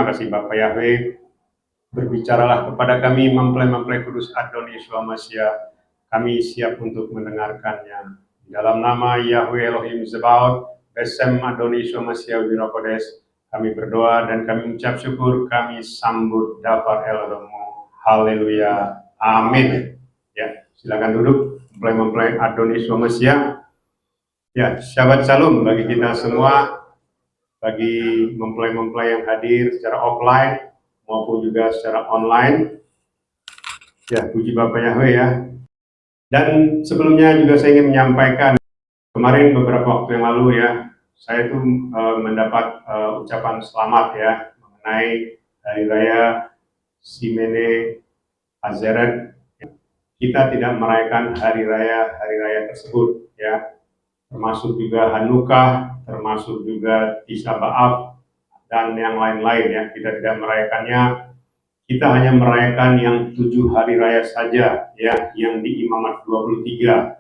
kasih Bapak Yahweh. Berbicaralah kepada kami mempelai-mempelai kudus Adon Yeshua Mashiach. Kami siap untuk mendengarkannya. Dalam nama Yahweh Elohim Zebaot, Besem Adon Yeshua Mashiach Wirokodes, kami berdoa dan kami mengucap syukur, kami sambut Dafar Elohimmu. Haleluya. Amin. Ya, silakan duduk, mempelai-mempelai Adon Yeshua Mashiach. Ya, Shabbat Shalom bagi kita semua, bagi mempelai-mempelai yang hadir secara offline maupun juga secara online. Ya, puji Bapak Yahweh ya. Dan sebelumnya juga saya ingin menyampaikan, kemarin beberapa waktu yang lalu ya, saya itu mendapat ucapan selamat ya, mengenai Hari Raya Shimini Atzeret. Kita tidak merayakan hari raya tersebut ya, termasuk juga Hanukkah, termasuk juga Tisha B'Av, dan yang lain-lain ya, kita tidak merayakannya. Kita hanya merayakan yang 7 hari raya saja ya, yang di Imamat 23.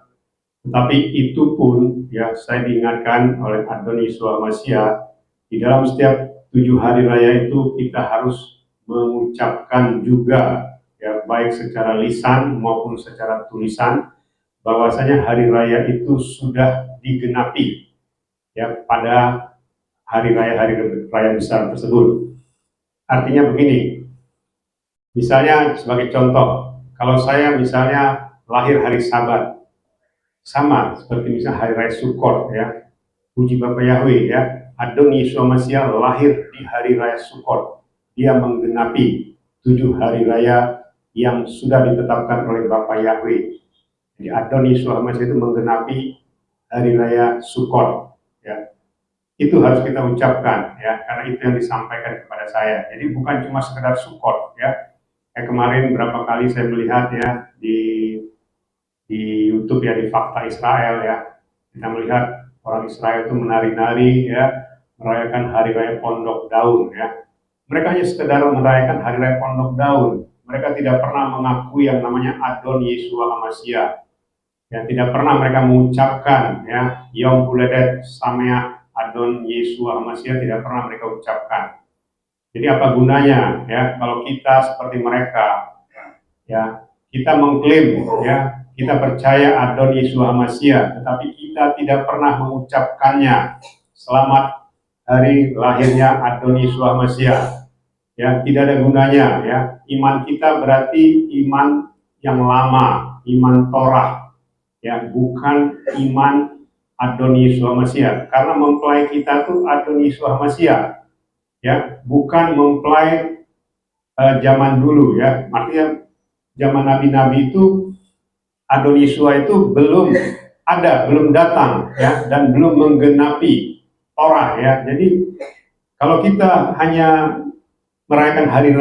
Tetapi itu pun ya, saya diingatkan oleh Adon Yeshua Mashiach, di dalam setiap 7 hari raya itu kita harus mengucapkan juga ya, baik secara lisan maupun secara tulisan, bahwasanya hari raya itu sudah digenapi ya pada hari raya besar tersebut. Artinya begini, misalnya sebagai contoh, kalau saya misalnya lahir hari Sabat, sama seperti misalnya hari raya Sukkot ya, puji Bapak Yahweh ya, Adon Yeshua Mashiach lahir di hari raya Sukkot. Dia menggenapi 7 hari raya yang sudah ditetapkan oleh Bapak Yahweh. Jadi Adon Yeshua Mashiach itu menggenapi hari raya Sukkot ya. Itu harus kita ucapkan ya, karena itu yang disampaikan kepada saya. Jadi bukan cuma sekedar Sukkot ya. Kayak kemarin berapa kali saya melihat ya di YouTube ya, di Fakta Israel ya, kita melihat orang Israel itu menari-nari ya, merayakan hari raya Pondok Daun ya. Mereka hanya sekedar merayakan hari raya Pondok Daun. Mereka tidak pernah mengakui yang namanya Adon Yeshua Mashiach. Ya, tidak pernah mereka mengucapkan ya Yom Huledet Sameach Adon Yeshua Mashiach, tidak pernah mereka ucapkan. Jadi apa gunanya ya kalau kita seperti mereka ya, kita mengklaim ya, kita percaya Adon Yeshua Mashiach, tetapi kita tidak pernah mengucapkannya. Selamat hari lahirnya Adon Yeshua Mashiach. Ya, tidak ada gunanya ya. Iman kita berarti iman yang lama, iman Torah. Ya, bukan iman Adon Yeshua Mashiach. Karena mempelai kita tuh Adon Yeshua Mashiach. Ya, bukan mempelai zaman dulu ya. Artinya zaman nabi-nabi itu Adon Yeshua itu belum ada, belum datang ya, dan belum menggenapi Torah ya. Jadi kalau kita hanya merayakan hari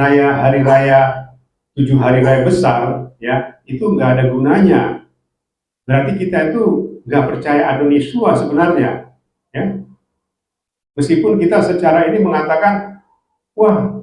raya 7 hari raya besar ya, itu nggak ada gunanya. Berarti kita itu nggak percaya Adon Yeshua sebenarnya ya. Meskipun kita secara ini mengatakan, wah,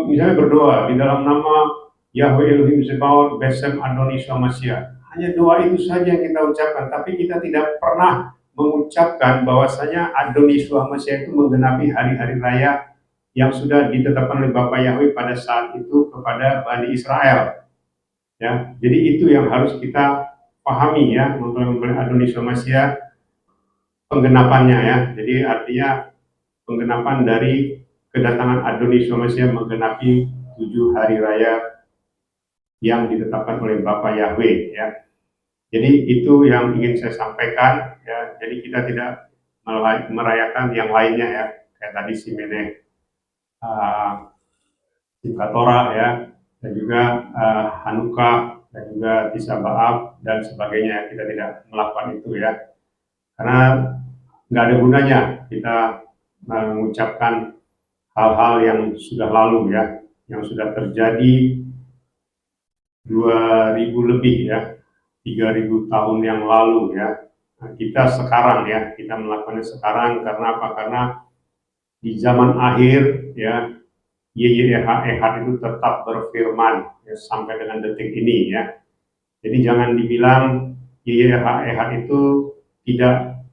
misalnya berdoa di dalam nama Yahweh Elohim Zebaot, Besem Adon Yeshua Mashiach. Hanya doa itu saja yang kita ucapkan, tapi kita tidak pernah mengucapkan bahwasanya Adon Yeshua Mashiach itu menggenapi hari-hari raya yang sudah ditetapkan oleh Bapak Yahweh pada saat itu kepada Bani Israel. Ya, jadi itu yang harus kita pahami ya, mempelai Adon Yeshua Mashiach, penggenapannya ya. Jadi artinya penggenapan dari kedatangan Adon Yeshua Mashiach menggenapi 7 hari raya yang ditetapkan oleh Bapak Yahweh ya. Jadi itu yang ingin saya sampaikan ya. Jadi kita tidak merayakan yang lainnya ya, kayak tadi Shimini Simchat Torah ya, dan juga Hanukkah, dan juga Tisha B'Av dan sebagainya. Kita tidak melakukan itu ya, karena nggak ada gunanya kita mengucapkan hal-hal yang sudah lalu ya, yang sudah terjadi 2000 lebih ya, 3000 tahun yang lalu ya. Nah, kita sekarang ya, kita melakukannya sekarang karena apa? Karena di zaman akhir ya, YYEH itu tetap berfirman ya, sampai dengan detik ini ya. Jadi jangan dibilang YYEH itu tidak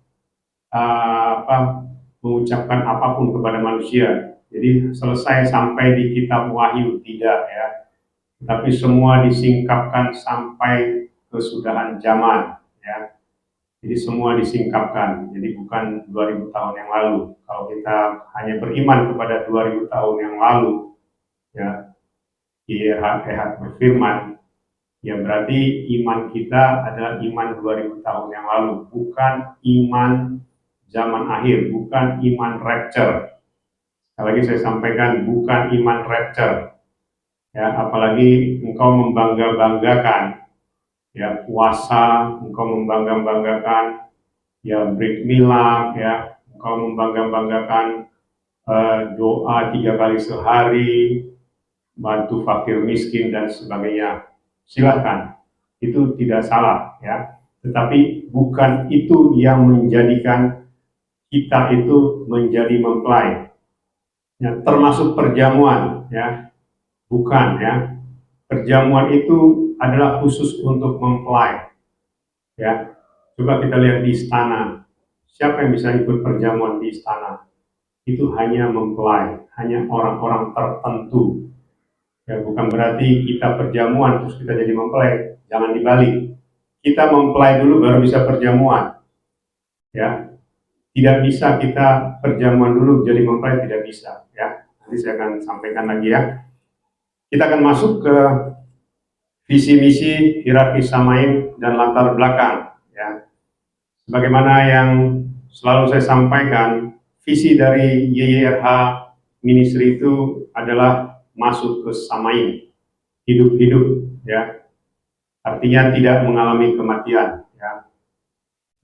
mengucapkan apapun kepada manusia. Jadi selesai sampai di kitab Wahyu, tidak ya. Tapi semua disingkapkan sampai kesudahan zaman ya. Jadi semua disingkapkan. Jadi bukan 2000 tahun yang lalu. Kalau kita hanya beriman kepada 2000 tahun yang lalu ya, YHWH berfirman, ya berarti iman kita adalah iman 2000 tahun yang lalu, bukan iman zaman akhir, bukan iman rapture. Sekali lagi saya sampaikan, bukan iman rapture. Ya, apalagi engkau membangga-banggakan ya puasa, engkau membangga-banggakan ya break milad, ya engkau membangga-banggakan doa 3 kali sehari, bantu fakir miskin dan sebagainya. Silahkan, itu tidak salah ya. Tetapi bukan itu yang menjadikan kita itu menjadi mempelai. Ya, termasuk perjamuan ya, bukan ya. Perjamuan itu adalah khusus untuk mempelai. Ya, coba kita lihat di istana. Siapa yang bisa ikut perjamuan di istana? Itu hanya mempelai, hanya orang-orang tertentu. Ya, bukan berarti kita perjamuan terus kita jadi mempelai. Jangan dibalik. Kita mempelai dulu baru bisa perjamuan. Ya, tidak bisa kita perjamuan dulu jadi mempelai, tidak bisa. Ya, nanti saya akan sampaikan lagi ya. Kita akan masuk ke visi misi, hierarki Samaim dan latar belakang. Ya, sebagaimana yang selalu saya sampaikan, visi dari YYRH Ministry itu adalah masuk ke Samaim, hidup-hidup, ya. Artinya tidak mengalami kematian, ya.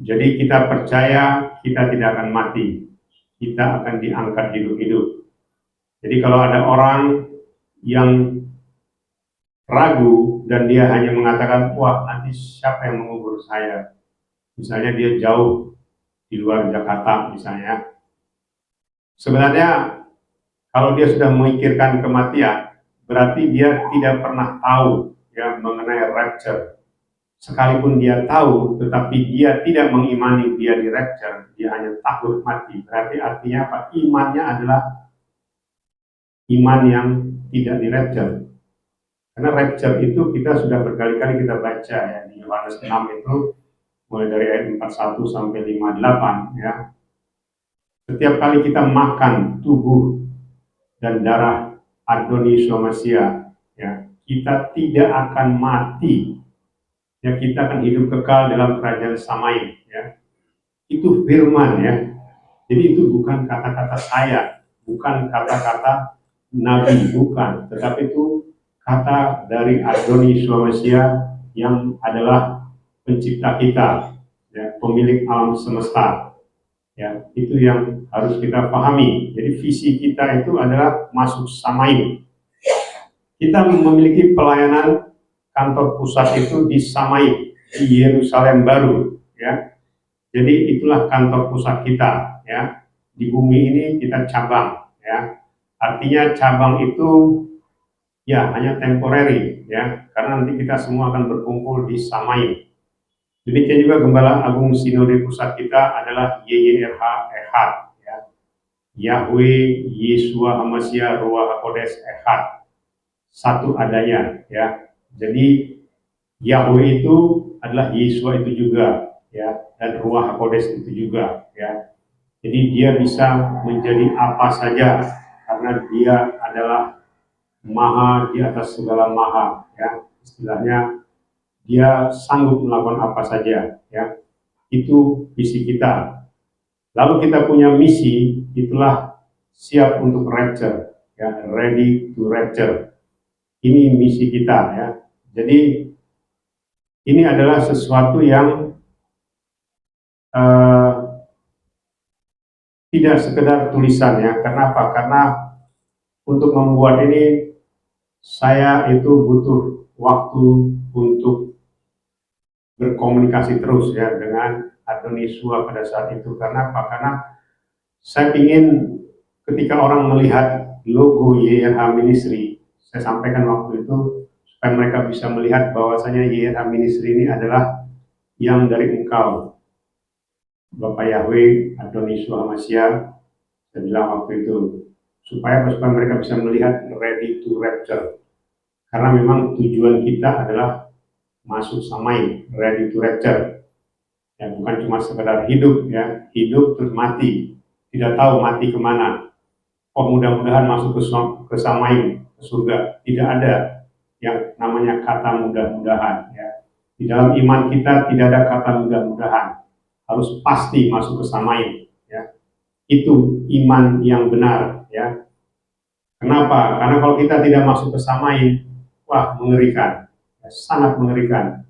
Jadi kita percaya kita tidak akan mati, kita akan diangkat hidup-hidup. Jadi kalau ada orang yang ragu dan dia hanya mengatakan, wah nanti siapa yang mengubur saya? Misalnya dia jauh di luar Jakarta misalnya. Sebenarnya kalau dia sudah memikirkan kematian, berarti dia tidak pernah tahu ya mengenai rapture. Sekalipun dia tahu, tetapi dia tidak mengimani dia di rapture, dia hanya takut mati. Berarti artinya apa? Imannya adalah iman yang tidak di rapture. Karena rapture itu kita sudah berkali-kali kita baca ya di Yohanes 6 itu mulai dari ayat 41 sampai 58 ya. Setiap kali kita makan tubuh dan darah Adoni Yeshua Mashiach, ya, kita tidak akan mati. Ya, kita akan hidup kekal dalam kerajaan Samaim, ya. Itu firman ya. Jadi itu bukan kata-kata saya, bukan kata-kata nabi, bukan, tetapi itu kata dari Adoni Yeshua Mashiach yang adalah pencipta kita, ya, pemilik alam semesta. Ya, itu yang harus kita pahami. Jadi visi kita itu adalah masuk Samaim. Kita memiliki pelayanan kantor pusat itu di Samaim, di Yerusalem baru, ya. Jadi itulah kantor pusat kita, ya. Di bumi ini kita cabang, ya. Artinya cabang itu ya hanya temporary, ya, karena nanti kita semua akan berkumpul di Samaim. Demikian juga Gembala Agung Sinode Pusat kita adalah YYRH Ehad, ya. Yahweh Yeshua Hamasya Ruach HaKodes Ehad, satu adanya, ya. Jadi Yahweh itu adalah Yeshua itu juga, ya, dan Ruach HaKodes itu juga, ya. Jadi dia bisa menjadi apa saja karena dia adalah maha di atas segala maha, ya. Istilahnya dia sanggup melakukan apa saja, ya. Itu visi kita. Lalu kita punya misi, itulah siap untuk rapture, ya, ready to rapture. Ini misi kita, ya. Jadi ini adalah sesuatu yang tidak sekedar tulisan, ya. Karena apa? Karena untuk membuat ini saya itu butuh waktu untuk berkomunikasi terus ya dengan Adoni Yeshua pada saat itu. Karena apa? Karena saya ingin ketika orang melihat logo YRH Ministry, saya sampaikan waktu itu supaya mereka bisa melihat bahwasanya YRH Ministry ini adalah yang dari engkau, Bapak Yahweh Adoni Yeshua Mashiach. Saya bilang waktu itu, supaya mereka bisa melihat ready to rapture. Karena memang tujuan kita adalah masuk samai, ready to rapture. Ya, bukan cuma sekedar hidup, ya, hidup terus mati, tidak tahu mati kemana. Oh, mudah-mudahan masuk ke samai, ke surga. Tidak ada yang namanya kata mudah-mudahan. Ya. Di dalam iman kita tidak ada kata mudah-mudahan. Harus pasti masuk ke samai. Ya. Itu iman yang benar. Ya. Kenapa? Karena kalau kita tidak masuk ke samai, wah, mengerikan, ya, sangat mengerikan.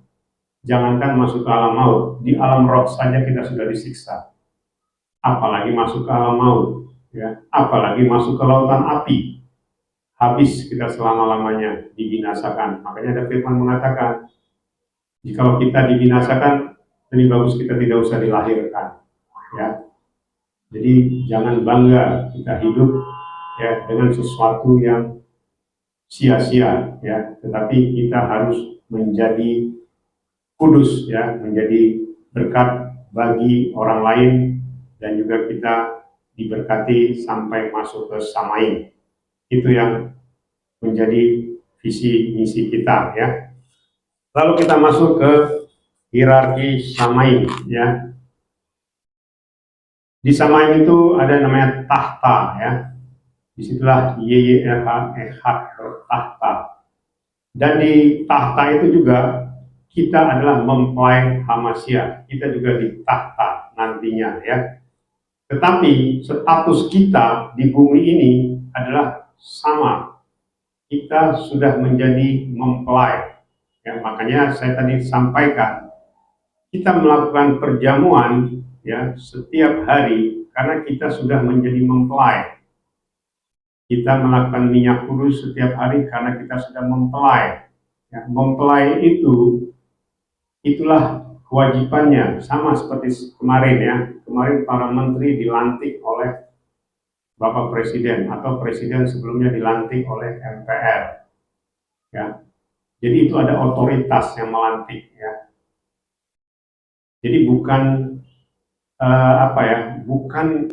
Jangankan masuk ke alam maut, di alam roh saja kita sudah disiksa. Apalagi masuk ke alam maut, ya. Apalagi masuk ke lautan api. Habis kita selama-lamanya dibinasakan. Makanya ada firman mengatakan, jikalau kita dibinasakan, lebih bagus kita tidak usah dilahirkan. Ya. Jadi jangan bangga kita hidup, ya, dengan sesuatu yang sia-sia, ya, tetapi kita harus menjadi kudus, ya, menjadi berkat bagi orang lain, dan juga kita diberkati sampai masuk ke samai. Itu yang menjadi visi misi kita, ya. Lalu kita masuk ke hierarki samai, ya. Di samai itu ada namanya tahta, ya. Disitulah YYRH tahta. Dan di tahta itu juga kita adalah mempelai Hamasya. Kita juga di tahta nantinya, ya. Tetapi status kita di bumi ini adalah sama. Kita sudah menjadi mempelai. Ya, makanya saya tadi sampaikan, kita melakukan perjamuan, ya, setiap hari karena kita sudah menjadi mempelai. Kita melakukan minyak kudus setiap hari karena kita sudah mempelai. Ya, mempelai itulah kewajibannya, sama seperti kemarin, ya. Kemarin para menteri dilantik oleh Bapak Presiden, atau Presiden sebelumnya dilantik oleh MPR. Ya. Jadi itu ada otoritas yang melantik, ya. Jadi bukan bukan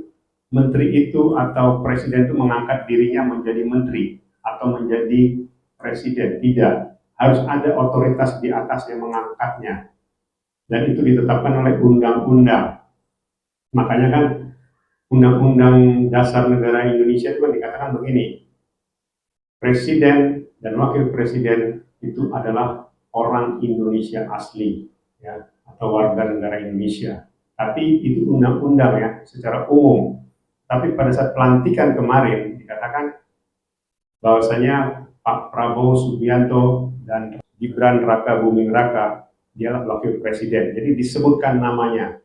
menteri itu atau presiden itu mengangkat dirinya menjadi menteri atau menjadi presiden, tidak. Harus ada otoritas di atas yang mengangkatnya, dan itu ditetapkan oleh undang-undang. Makanya kan Undang-Undang Dasar Negara Indonesia itu kan dikatakan begini, presiden dan wakil presiden itu adalah orang Indonesia asli, ya, atau warga negara Indonesia. Tapi itu undang-undang, ya, secara umum. Tapi pada saat pelantikan kemarin dikatakan bahwasanya Pak Prabowo Subianto dan Gibran Raka Buming Raka dialah wakil presiden. Jadi disebutkan namanya.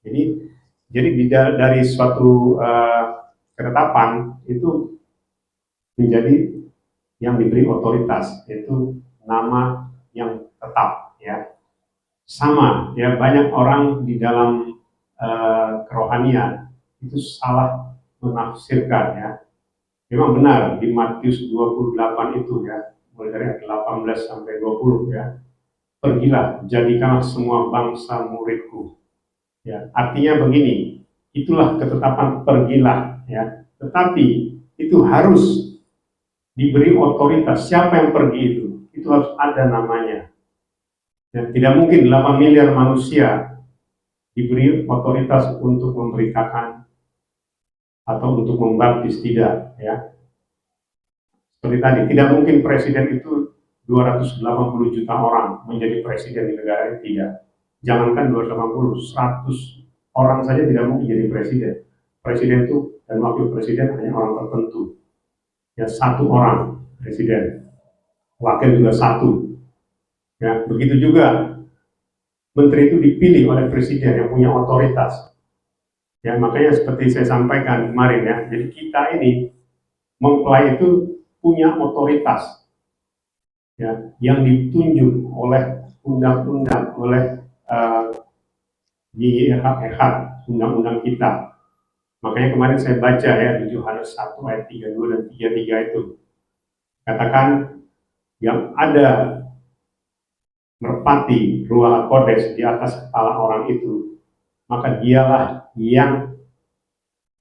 Jadi dari suatu ketetapan itu menjadi yang diberi otoritas, yaitu nama yang tetap, ya. Sama, ya, banyak orang di dalam kerohanian itu salah menafsirkan, ya. Memang benar di Matius 28 itu, ya, mulai dari ayat 18 sampai 20, ya. Pergilah, jadikanlah semua bangsa muridku. Ya, artinya begini, itulah ketetapan pergilah, ya. Tetapi itu harus diberi otoritas. Siapa yang pergi itu harus ada namanya. Ya, tidak mungkin 8 miliar manusia diberi otoritas untuk memberitakan atau untuk membaptis, tidak, ya. Seperti tadi, tidak mungkin presiden itu 280 juta orang menjadi presiden di negara ini, tidak. Jangankan 280, 100 orang saja tidak mungkin jadi presiden. Presiden itu dan wakil presiden hanya orang tertentu. Ya, satu orang presiden, wakil juga satu. Ya, begitu juga menteri itu dipilih oleh presiden yang punya otoritas. Ya, makanya seperti saya sampaikan kemarin, ya. Jadi kita ini mempelai itu punya otoritas, ya, yang ditunjuk oleh undang-undang, oleh YHEH, undang-undang kita. Makanya kemarin saya baca, ya, di Yohanes 1 ayat 32 dan 33 itu. Katakan yang ada merpati Ruach Kodes di atas kepala orang itu, maka dialah yang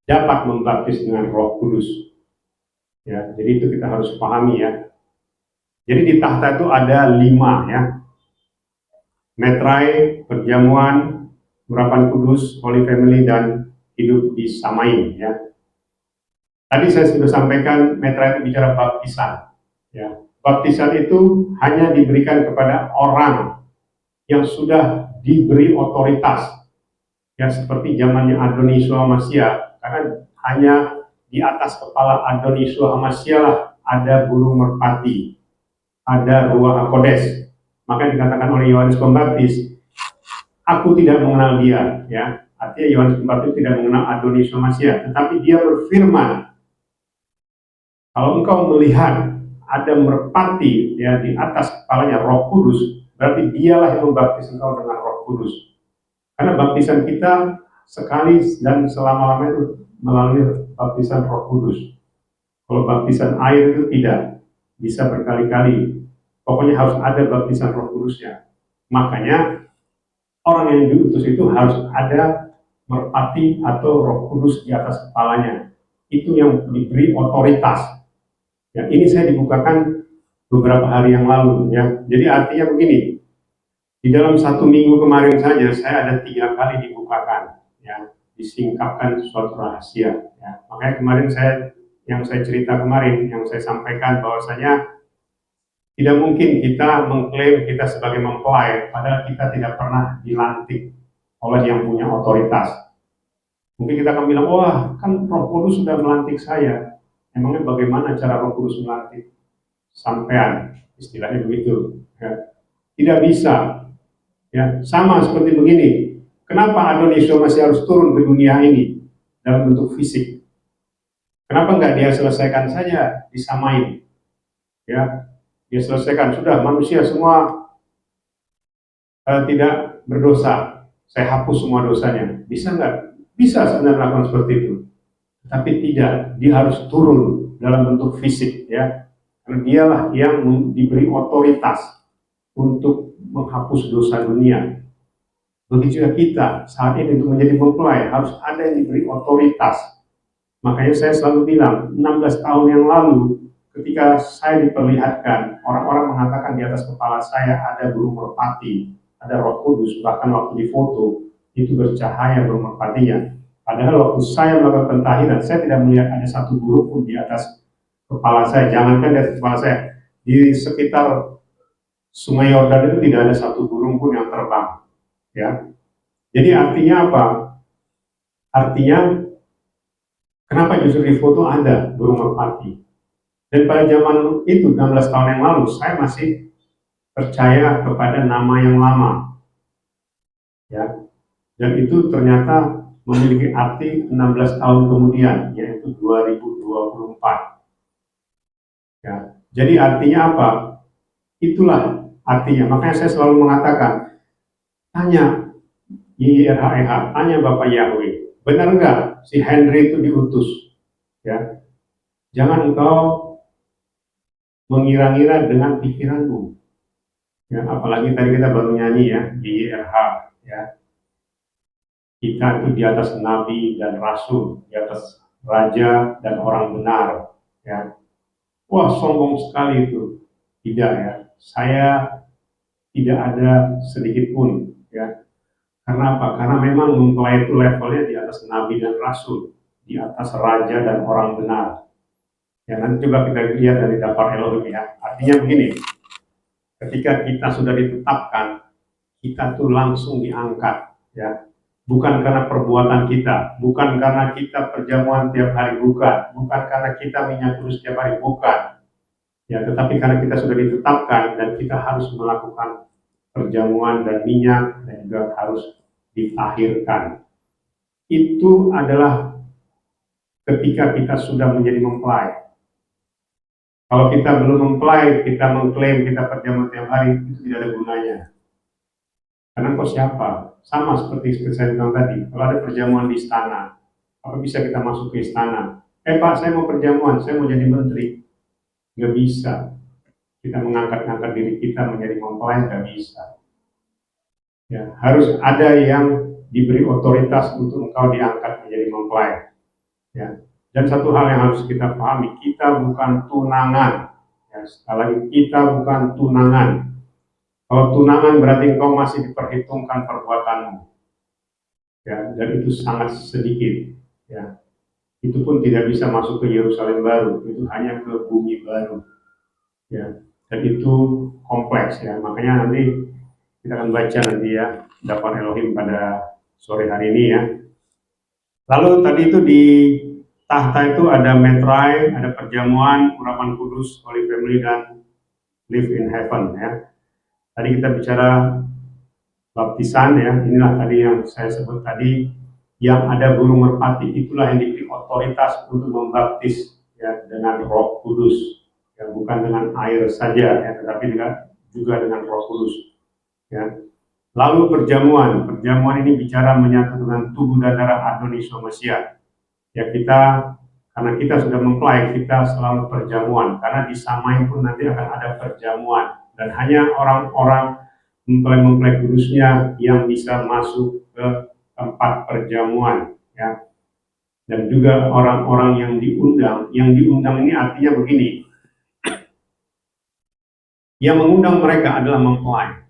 dapat membaptis dengan Roh Kudus. Ya, jadi itu kita harus pahami ya. Jadi di tahta itu ada 5 ya. Metrae, perjamuan, urapan kudus, Holy Family, dan hidup di Samain ya. Tadi saya sudah sampaikan metra itu bicara baptisan. Ya. Baptisan itu hanya diberikan kepada orang yang sudah diberi otoritas. Ya seperti zamannya Adoni Suhamasya, karena hanya di atas kepala Adoni Suhamasya lah ada burung merpati, ada Ruach HaKodes. Maka dikatakan oleh Yohanes Pembaptis, aku tidak mengenal dia. Ya, artinya Yohanes Pembaptis tidak mengenal Adoni Suhamasya, tetapi dia berfirman, kalau engkau melihat ada merpati ya di atas kepalanya Roh Kudus, berarti dialah yang membaptis engkau dengan Roh Kudus. Karena baptisan kita sekali dan selama-lamanya itu melalui baptisan Roh Kudus. Kalau baptisan air itu tidak, bisa berkali-kali. Pokoknya harus ada baptisan Roh Kudusnya. Makanya orang yang diutus itu harus ada merpati atau Roh Kudus di atas kepalanya. Itu yang diberi otoritas. Ya, ini saya dibukakan beberapa hari yang lalu. Ya, jadi artinya begini, di dalam 1 minggu kemarin saja saya ada 3 kali dibukakan, ya, disingkapkan suatu rahasia. Ya. Makanya kemarin yang saya cerita kemarin, yang saya sampaikan bahwasanya tidak mungkin kita mengklaim kita sebagai mempelai, padahal kita tidak pernah dilantik oleh yang punya otoritas. Mungkin kita akan bilang, wah kan Roh Kudus sudah melantik saya. Emangnya bagaimana cara Roh Kudus melantik? Sampean, istilahnya begitu. Ya. Tidak bisa. Ya, sama seperti begini. Kenapa Indonesia masih harus turun ke dunia ini dalam bentuk fisik? Kenapa nggak dia selesaikan saja, disamain? Ya, dia selesaikan. Sudah manusia semua tidak berdosa. Saya hapus semua dosanya. Bisa nggak? Bisa sebenarnya melakukan seperti itu. Tapi tidak. Dia harus turun dalam bentuk fisik. Ya, karena dialah yang diberi otoritas untuk menghapus dosa dunia. Begitu juga kita saat ini untuk menjadi mempelai harus ada yang diberi otoritas. Makanya saya selalu bilang 16 tahun yang lalu ketika saya diperlihatkan, orang-orang mengatakan di atas kepala saya ada burung merpati, ada Roh Kudus, bahkan waktu difoto itu bercahaya burung merpatinya. Padahal waktu saya melakukan pentahiran, saya tidak melihat ada satu burung pun di atas kepala saya. Jangankan di atas kepala saya, di sekitar Sungai Yordan itu tidak ada satu burung pun yang terbang. Ya, jadi artinya apa? Artinya kenapa justru di foto ada burung merpati? Dan pada zaman itu 16 tahun yang lalu saya masih percaya kepada nama yang lama. Ya. Dan itu ternyata memiliki arti 16 tahun kemudian, yaitu 2024. Ya. Jadi artinya apa? Itulah artinya. Makanya saya selalu mengatakan, tanya YIRHEH, tanya Bapak Yahweh, benar nggak si Henry itu diutus? Ya, jangan engkau mengira-ngira dengan pikiranmu. Ya, apalagi tadi kita baru nyanyi ya di YIRH, ya. Kita itu di atas nabi dan rasul, di atas raja dan orang benar. Ya, wah sombong sekali itu. Tidak ya, saya tidak ada sedikit pun ya. Karena apa? Karena memang mempelai itu levelnya di atas nabi dan rasul, di atas raja dan orang benar. Ya nanti coba kita lihat dari daftar Elohim ya. Artinya begini, ketika kita sudah ditetapkan, kita tuh langsung diangkat ya. Bukan karena perbuatan kita, bukan karena kita perjamuan tiap hari, bukan karena kita minyak kudus tiap hari, bukan. Ya, tetapi karena kita sudah ditetapkan dan kita harus melakukan perjamuan dan minyak dan juga harus ditahirkan. Itu adalah ketika kita sudah menjadi mempelai. Kalau kita belum mempelai, kita mengklaim kita perjamuan tiap hari, itu tidak ada gunanya. Karena kok siapa? Sama seperti saya bilang tadi, kalau ada perjamuan di istana, apa bisa kita masuk ke istana? Pak, saya mau perjamuan, saya mau jadi menteri. Nggak bisa. Kita mengangkat-angkat diri kita menjadi mempelai, nggak bisa. Ya, harus ada yang diberi otoritas untuk engkau diangkat menjadi mempelai. Ya. Dan satu hal yang harus kita pahami, kita bukan tunangan. Ya, sekali lagi, kita bukan tunangan. Kalau tunangan berarti engkau masih diperhitungkan perbuatanmu, ya, dan itu sangat sedikit. Ya, itu pun tidak bisa masuk ke Yerusalem baru, itu hanya ke bumi baru. Ya, dan itu kompleks ya. Makanya nanti kita akan baca nanti ya, dapat Elohim pada sore hari ini ya. Lalu tadi itu di tahta itu ada metrai, ada perjamuan, urapan kudus, Holy Family, dan Live in Heaven ya. Tadi kita bicara baptisan ya, inilah tadi yang saya sebut tadi, yang ada burung merpati, itulah yang diberi otoritas untuk membaptis ya, dengan Roh Kudus, ya, bukan dengan air saja ya, tetapi juga dengan Roh Kudus ya. Lalu perjamuan ini bicara menyatu dengan tubuh dan darah Adon Yeshua Mesias. Ya, karena kita sudah mempelai, kita selalu perjamuan, karena di Samai pun nanti akan ada perjamuan, dan hanya orang-orang mempelai kudusnya yang bisa masuk ke tempat perjamuan ya. Dan juga orang-orang yang diundang ini artinya begini, yang mengundang mereka adalah mempelai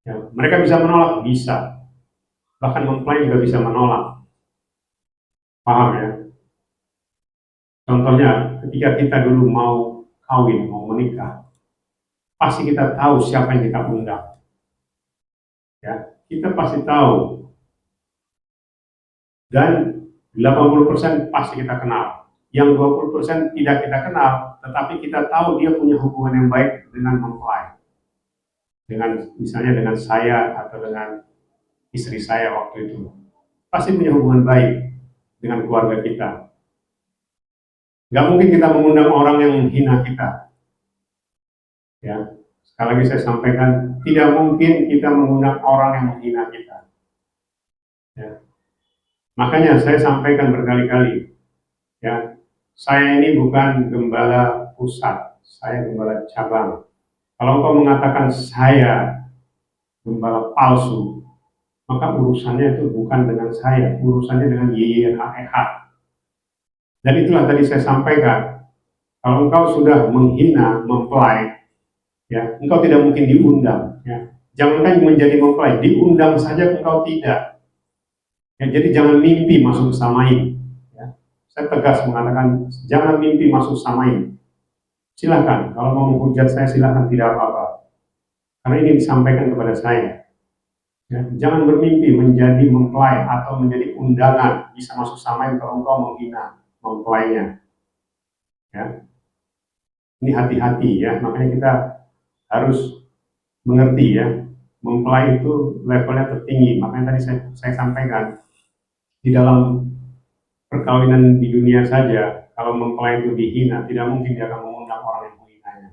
ya. Mereka bisa menolak, bisa, bahkan mempelai juga bisa menolak, paham ya. Contohnya ketika kita dulu mau kawin, mau menikah, pasti kita tahu siapa yang kita undang ya, kita pasti tahu, dan 80% pasti kita kenal. Yang 20% tidak kita kenal, tetapi kita tahu dia punya hubungan yang baik dengan mempelai, dengan misalnya dengan saya atau dengan istri saya waktu itu, pasti punya hubungan baik dengan keluarga kita. Gak mungkin kita mengundang orang yang menghina kita ya. Sekali lagi saya sampaikan, tidak mungkin kita mengundang orang yang menghina kita ya. Makanya saya sampaikan berkali-kali ya, saya ini bukan gembala pusat, saya gembala cabang. Kalau engkau mengatakan saya gembala palsu, maka urusannya itu bukan dengan saya, urusannya dengan YYHEH. Dan itulah tadi saya sampaikan, kalau engkau sudah menghina mempelai, ya, engkau tidak mungkin diundang. Ya. Jangankan menjadi mempelai, diundang saja engkau tidak. Ya, jadi jangan mimpi masuk Samain. Ya. Saya tegas mengatakan, jangan mimpi masuk Samain. Silakan, kalau mau menghujat saya silakan, tidak apa-apa. Karena ini disampaikan kepada saya. Ya, jangan bermimpi menjadi mempelai atau menjadi undangan bisa masuk Samain kalau engkau menghina mempelainya. Ya, ini hati-hati ya, makanya kita harus mengerti ya, mempelai itu levelnya tertinggi. Makanya tadi saya sampaikan, di dalam perkawinan di dunia saja, kalau mempelai itu dihina, tidak mungkin dia akan mengundang orang yang menghinanya.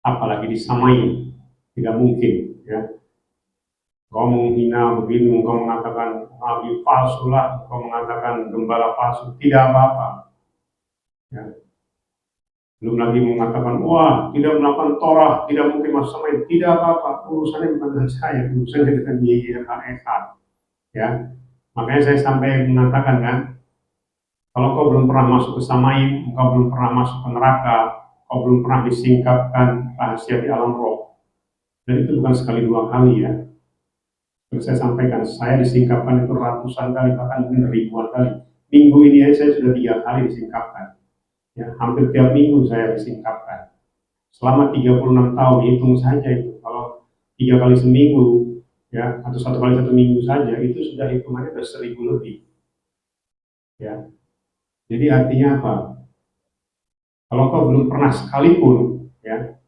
Apalagi disamain, tidak mungkin ya. Kau menghina begini, kau mengatakan nabi palsu lah, kau mengatakan gembala palsu, tidak apa-apa. Ya. Belum lagi mengatakan, wah, tidak melakukan Torah, tidak mungkin masuk sama itu, tidak apa-apa. Urusannya bukan dengan saya, urusannya dengan YYHEH. Ya, makanya saya sampai mengatakan kan, kalau kau belum pernah masuk ke Samain, kau belum pernah masuk ke neraka, kau belum pernah disingkapkan rahasia di alam roh. Dan itu bukan sekali dua kali ya. Seperti saya sampaikan, saya disingkapkan itu ratusan kali, bahkan mungkin ribuan kali. Minggu ini aja saya sudah 3 kali disingkapkan. Ya, hampir tiap minggu saya disingkapkan. Selama 36 tahun, hitung saja itu. Kalau 3 kali seminggu, ya, atau 1 kali 1 minggu saja, itu sudah hitungannya sudah 1000 lebih. Ya, jadi artinya apa? Kalau kau belum pernah sekalipun, ya,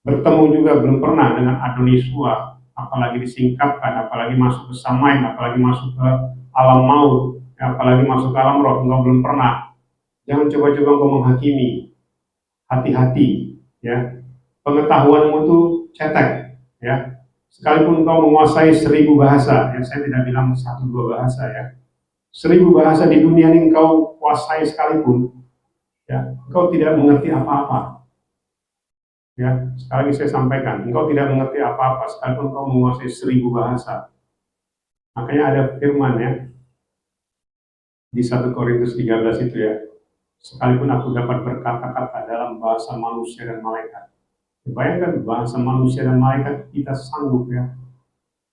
bertemu juga belum pernah dengan Adon Yeshua, apalagi disingkapkan, apalagi masuk ke Samain, apalagi masuk ke alam maut, ya, apalagi masuk ke alam roh, engkau belum pernah. Jangan coba-coba engkau menghakimi. Hati-hati, ya. Pengetahuanmu itu cetek, ya. Sekalipun engkau menguasai 1000 bahasa, ya, saya tidak bilang 1-2 bahasa, ya. 1000 bahasa di dunia ini engkau kuasai sekalipun, ya, engkau tidak mengerti apa-apa. Ya, sekali lagi saya sampaikan, engkau tidak mengerti apa-apa sekalipun engkau menguasai 1000 bahasa. Makanya ada firman ya, di 1 Korintus 13 itu ya, sekalipun aku dapat berkata-kata dalam bahasa manusia dan malaikat. Bayangkan bahasa manusia dan malaikat kita sanggup ya,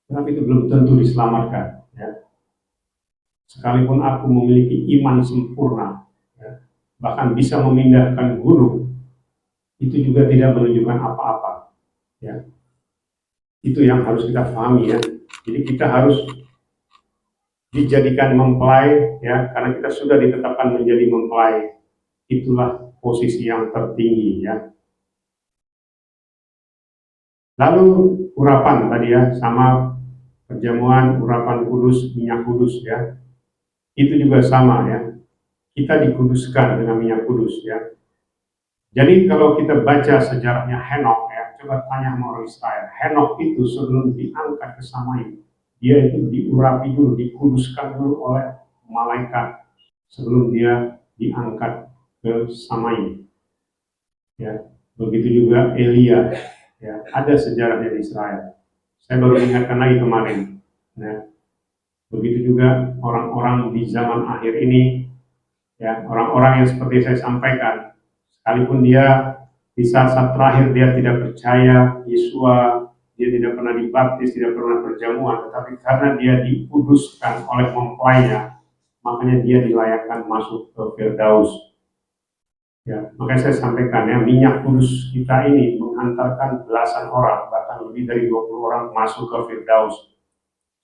tetapi itu belum tentu diselamatkan. Ya. Sekalipun aku memiliki iman sempurna, ya, bahkan bisa memindahkan gunung, itu juga tidak menunjukkan apa-apa. Ya. Itu yang harus kita pahami ya. Jadi kita harus dijadikan mempelai ya, karena kita sudah ditetapkan menjadi mempelai. Itulah posisi yang tertinggi ya. Lalu urapan tadi ya, sama perjamuan, urapan kudus, minyak kudus ya. Itu juga sama ya. Kita dikuduskan dengan minyak kudus ya. Jadi kalau kita baca sejarahnya Henok ya, coba tanya sama orang Israel. Henok itu sebelum diangkat ke Samayim, dia itu diurapi dulu, dikuduskan dulu oleh malaikat sebelum dia diangkat ke Samayim. Ya, begitu juga Elia. Ya, ada sejarahnya di Israel. Saya baru ingatkan lagi kemarin. Ya, begitu juga orang-orang di zaman akhir ini, ya, orang-orang yang seperti saya sampaikan. Sekalipun dia di saat-saat terakhir dia tidak percaya Yesua, dia tidak pernah dibaptis, tidak pernah berjamuan, tetapi karena dia dikuduskan oleh mempelainya, makanya dia dilayakkan masuk ke Firdaus. Ya, makanya saya sampaikan ya, minyak kudus kita ini menghantarkan belasan orang, bahkan lebih dari 20 orang masuk ke Firdaus.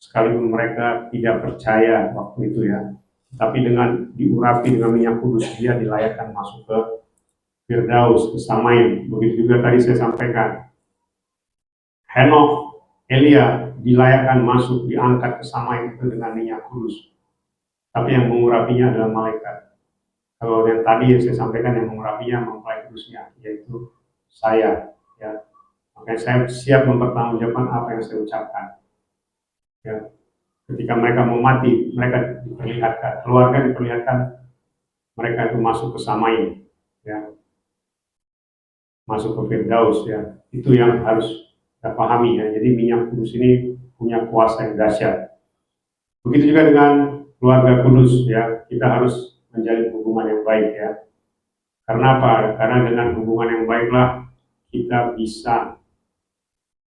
Sekalipun mereka tidak percaya waktu itu ya, tapi dengan diurapi dengan minyak kudus, dia dilayakkan masuk ke Firdaus, ke Samayim. Begitu juga tadi saya sampaikan, Henok, Elia dilayakkan masuk, diangkat ke Samayim itu dengan minyak kudus. Tapi yang mengurapinya adalah malaikat. Kalau yang tadi yang saya sampaikan yang mengurapinya mempelai kudusnya, yaitu saya. Ya. Makanya saya siap mempertanggungjawabkan apa yang saya ucapkan. Ya. Ketika mereka mau mati, mereka diperlihatkan, keluarga diperlihatkan, mereka itu masuk ke Samayim. Ya. Masuk ke Firdaus ya, itu yang harus kita pahami ya. Jadi minyak kudus ini punya kuasa yang dahsyat. Begitu juga dengan keluarga kudus ya, kita harus menjalin hubungan yang baik ya. Karena apa? Karena dengan hubungan yang baiklah kita bisa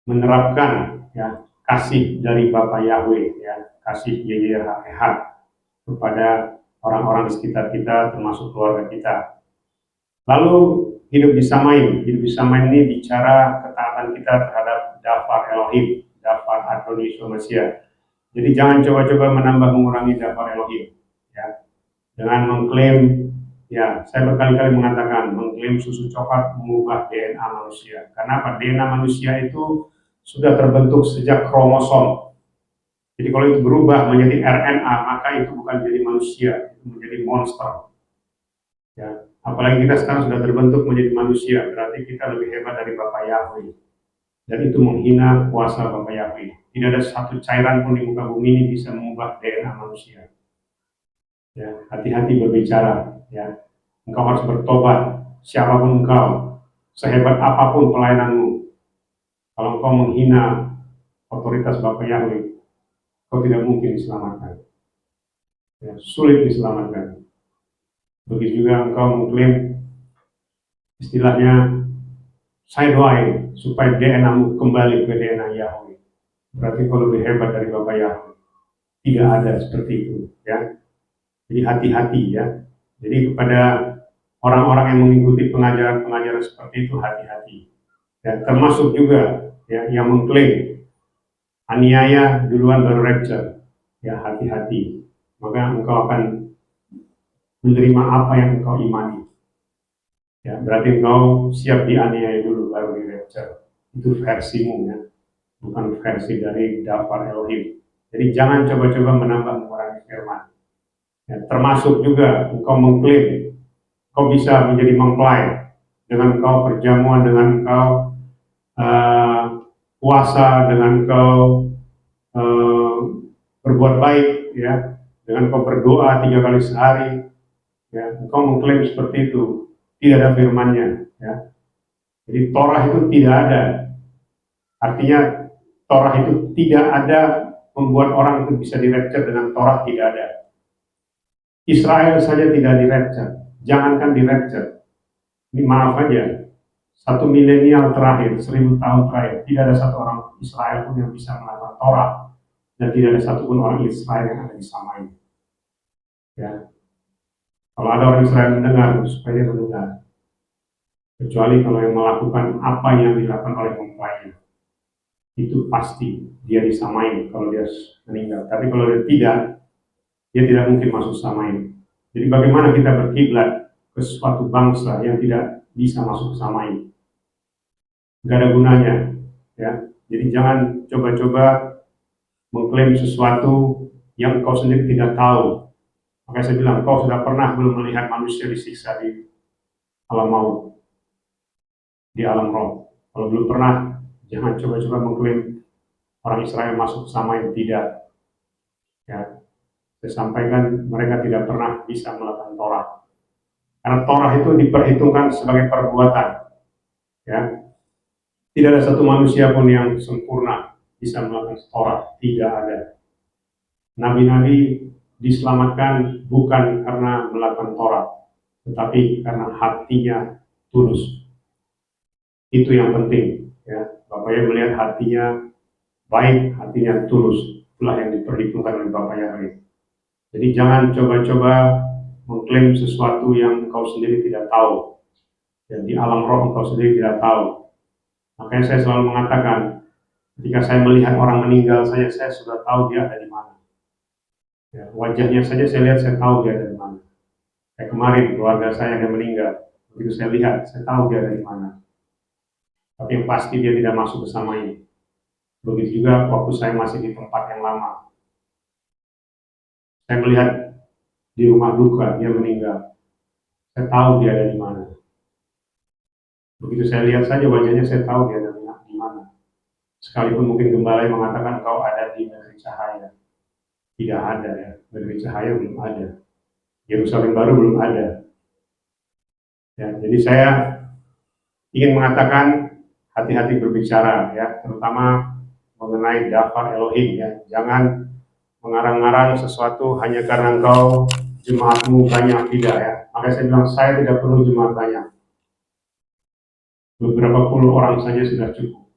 menerapkan ya kasih dari Bapa Yahweh ya, kasih YYHWH kepada orang-orang di sekitar kita termasuk keluarga kita. Lalu hidup di Samayim ini bicara ketaatan kita terhadap Dafar Elohim, Dafar Adonai Yeshua Mashiach. Jadi jangan coba-coba menambah mengurangi Dafar Elohim. Ya. Dengan mengklaim, ya saya berkali-kali mengatakan, mengklaim susu coklat mengubah DNA manusia. Karena apa? DNA manusia itu sudah terbentuk sejak kromosom. Jadi kalau itu berubah menjadi RNA, maka itu bukan menjadi manusia, itu menjadi monster. Ya. Apalagi kita sekarang sudah terbentuk menjadi manusia, berarti kita lebih hebat dari Bapa Yahweh. Dan itu menghina kuasa Bapa Yahweh. Tidak ada satu cairan pun di muka bumi ini bisa mengubah DNA manusia. Ya, hati-hati berbicara. Ya, engkau harus bertobat. Siapapun engkau, sehebat apapun pelayananmu, kalau engkau menghina otoritas Bapa Yahweh, kau tidak mungkin diselamatkan. Ya, sulit diselamatkan. Begitu juga engkau mengklaim istilahnya saya doain supaya DNA-mu kembali ke DNA Yahweh. Berarti kau lebih hebat dari Bapak Yahweh. Tidak ada seperti itu, ya. Jadi hati-hati ya. Jadi kepada orang-orang yang mengikuti pengajaran-pengajaran seperti itu hati-hati. Ya, termasuk juga ya yang mengklaim aniaya duluan baru rapture. Ya hati-hati. Maka engkau akan menerima apa yang engkau imani. Ya, berarti engkau siap dianiaya dulu baru di rapture. Itu versimu ya, bukan versi dari Dafar Elohim. Jadi jangan coba-coba menambah mengurangi firman. Ya, termasuk juga engkau mengklaim engkau bisa menjadi mempelai dengan engkau perjamuan, dengan engkau puasa, dengan engkau berbuat baik ya, dengan engkau berdoa 3 kali sehari. Ya, engkau mengklaim seperti itu, tidak ada firmannya ya. Jadi Torah itu tidak ada, artinya Torah itu tidak ada membuat orang itu bisa di-rapture dengan Torah, tidak ada. Israel saja tidak di rapture, jangankan di rapture. Ini maaf aja, 1 milenial terakhir, 1000 tahun terakhir, tidak ada satu orang Israel pun yang bisa melakukan Torah, dan tidak ada satupun orang Israel yang ada di Samai. Ya, kalau ada orang Israel mendengar, supaya dia mendengar. Kecuali kalau yang melakukan apa yang dilakukan oleh mempelainya, itu pasti dia disamai kalau dia meninggal. Tapi kalau dia tidak, dia tidak mungkin masuk samai. Jadi bagaimana kita berkiblat ke suatu bangsa yang tidak bisa masuk samai? Gak ada gunanya, ya. Jadi jangan coba-coba mengklaim sesuatu yang kau sendiri tidak tahu. Makanya saya bilang, kau sudah pernah belum melihat manusia disiksa di alam maut, di alam roh? Kalau belum pernah, jangan coba-coba mengklaim orang Israel masuk sama yang tidak. Ya, saya sampaikan mereka tidak pernah bisa melakukan Torah. Karena Torah itu diperhitungkan sebagai perbuatan. Ya, tidak ada satu manusia pun yang sempurna bisa melakukan Torah, tidak ada. Nabi-nabi diselamatkan bukan karena melakukan Torah, tetapi karena hatinya tulus. Itu yang penting. Ya, Bapak Yahweh melihat hatinya baik, hatinya tulus. Itulah yang diperhitungkan oleh Bapak Yahweh. Jadi jangan coba-coba mengklaim sesuatu yang engkau sendiri tidak tahu. Dan di alam roh engkau sendiri tidak tahu. Makanya saya selalu mengatakan, ketika saya melihat orang meninggal saya sudah tahu dia ada di mana. Ya, wajahnya saja saya lihat, saya tahu dia ada di mana. Kayak kemarin keluarga saya yang meninggal, begitu saya lihat, saya tahu dia ada di mana. Tapi yang pasti dia tidak masuk bersama ini. Begitu juga waktu saya masih di tempat yang lama. Saya melihat di rumah duka dia meninggal. Saya tahu dia ada di mana. Begitu saya lihat saja wajahnya, saya tahu dia ada di mana. Sekalipun mungkin gembala yang mengatakan kau ada di negeri cahaya. Tidak ada ya. Negeri cahaya belum ada. Yerusalem baru belum ada. Ya, jadi saya ingin mengatakan hati-hati berbicara ya, terutama mengenai daftar Elohim ya. Jangan mengarang-arang sesuatu hanya karena engkau jemaatmu banyak, tidak ya. Makanya saya bilang saya tidak perlu jemaat banyak. Beberapa puluh orang saja sudah cukup.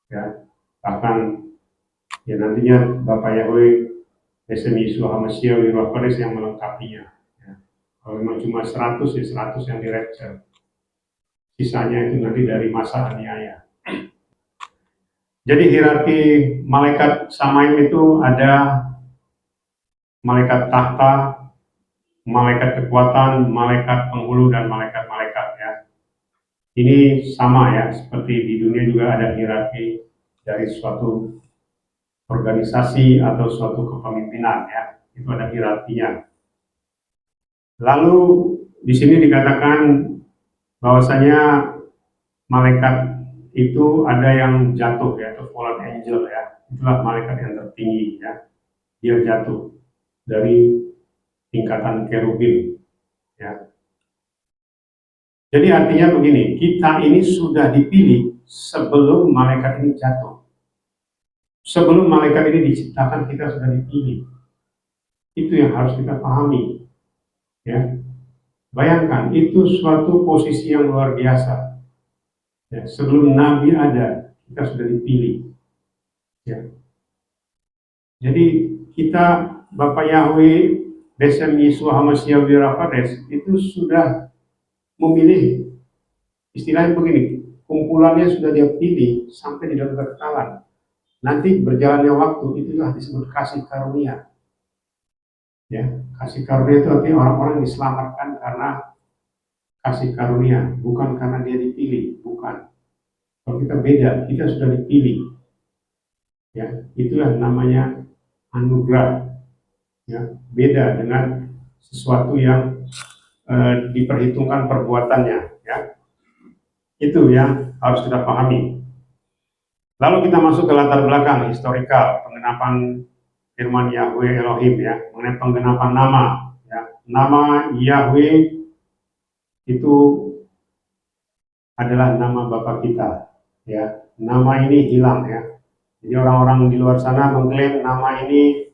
Ya. Bahkan ya nantinya Bapak Yahweh SM Yeshua HaMashiach Roh Kudus yang melengkapinya. Ya. Kalau memang cuma 100 ya 100 yang di-rapture. Sisanya itu nanti dari masa aniaya. Jadi hierarki malaikat Samaim itu ada malaikat tahta, malaikat kekuatan, malaikat penghulu, dan malaikat-malaikat ya. Ini sama ya, seperti di dunia juga ada hierarki dari suatu organisasi atau suatu kepemimpinan ya. Itu ada hierarkinya. Lalu di sini dikatakan bahwasanya malaikat itu ada yang jatuh ya, atau fallen angel ya. Itulah malaikat yang tertinggi ya. Dia jatuh dari tingkatan kerubim ya. Jadi artinya begini, kita ini sudah dipilih sebelum malaikat ini jatuh. Sebelum malaikat ini diciptakan, kita sudah dipilih. Itu yang harus kita pahami ya. Bayangkan, itu suatu posisi yang luar biasa ya. Sebelum Nabi ada, kita sudah dipilih ya. Jadi kita, Bapak Yahweh Besem Yeshua HaMashiach Wirafades itu sudah memilih. Istilahnya begini, kumpulannya sudah dia pilih sampai di dalam kekekalan. Nanti berjalannya waktu, itulah disebut kasih karunia. Ya, kasih karunia itu artinya orang-orang diselamatkan karena kasih karunia, bukan karena dia dipilih, bukan. Kalau kita beda, kita sudah dipilih. Ya, itulah namanya anugerah. Ya, beda dengan sesuatu yang diperhitungkan perbuatannya. Ya, itu yang harus kita pahami. Lalu kita masuk ke latar belakang historikal penggenapan firman Yahweh Elohim ya, mengenai penggenapan nama. Ya, nama Yahweh itu adalah nama Bapa kita. Ya, nama ini hilang ya. Jadi orang-orang di luar sana mengklaim nama ini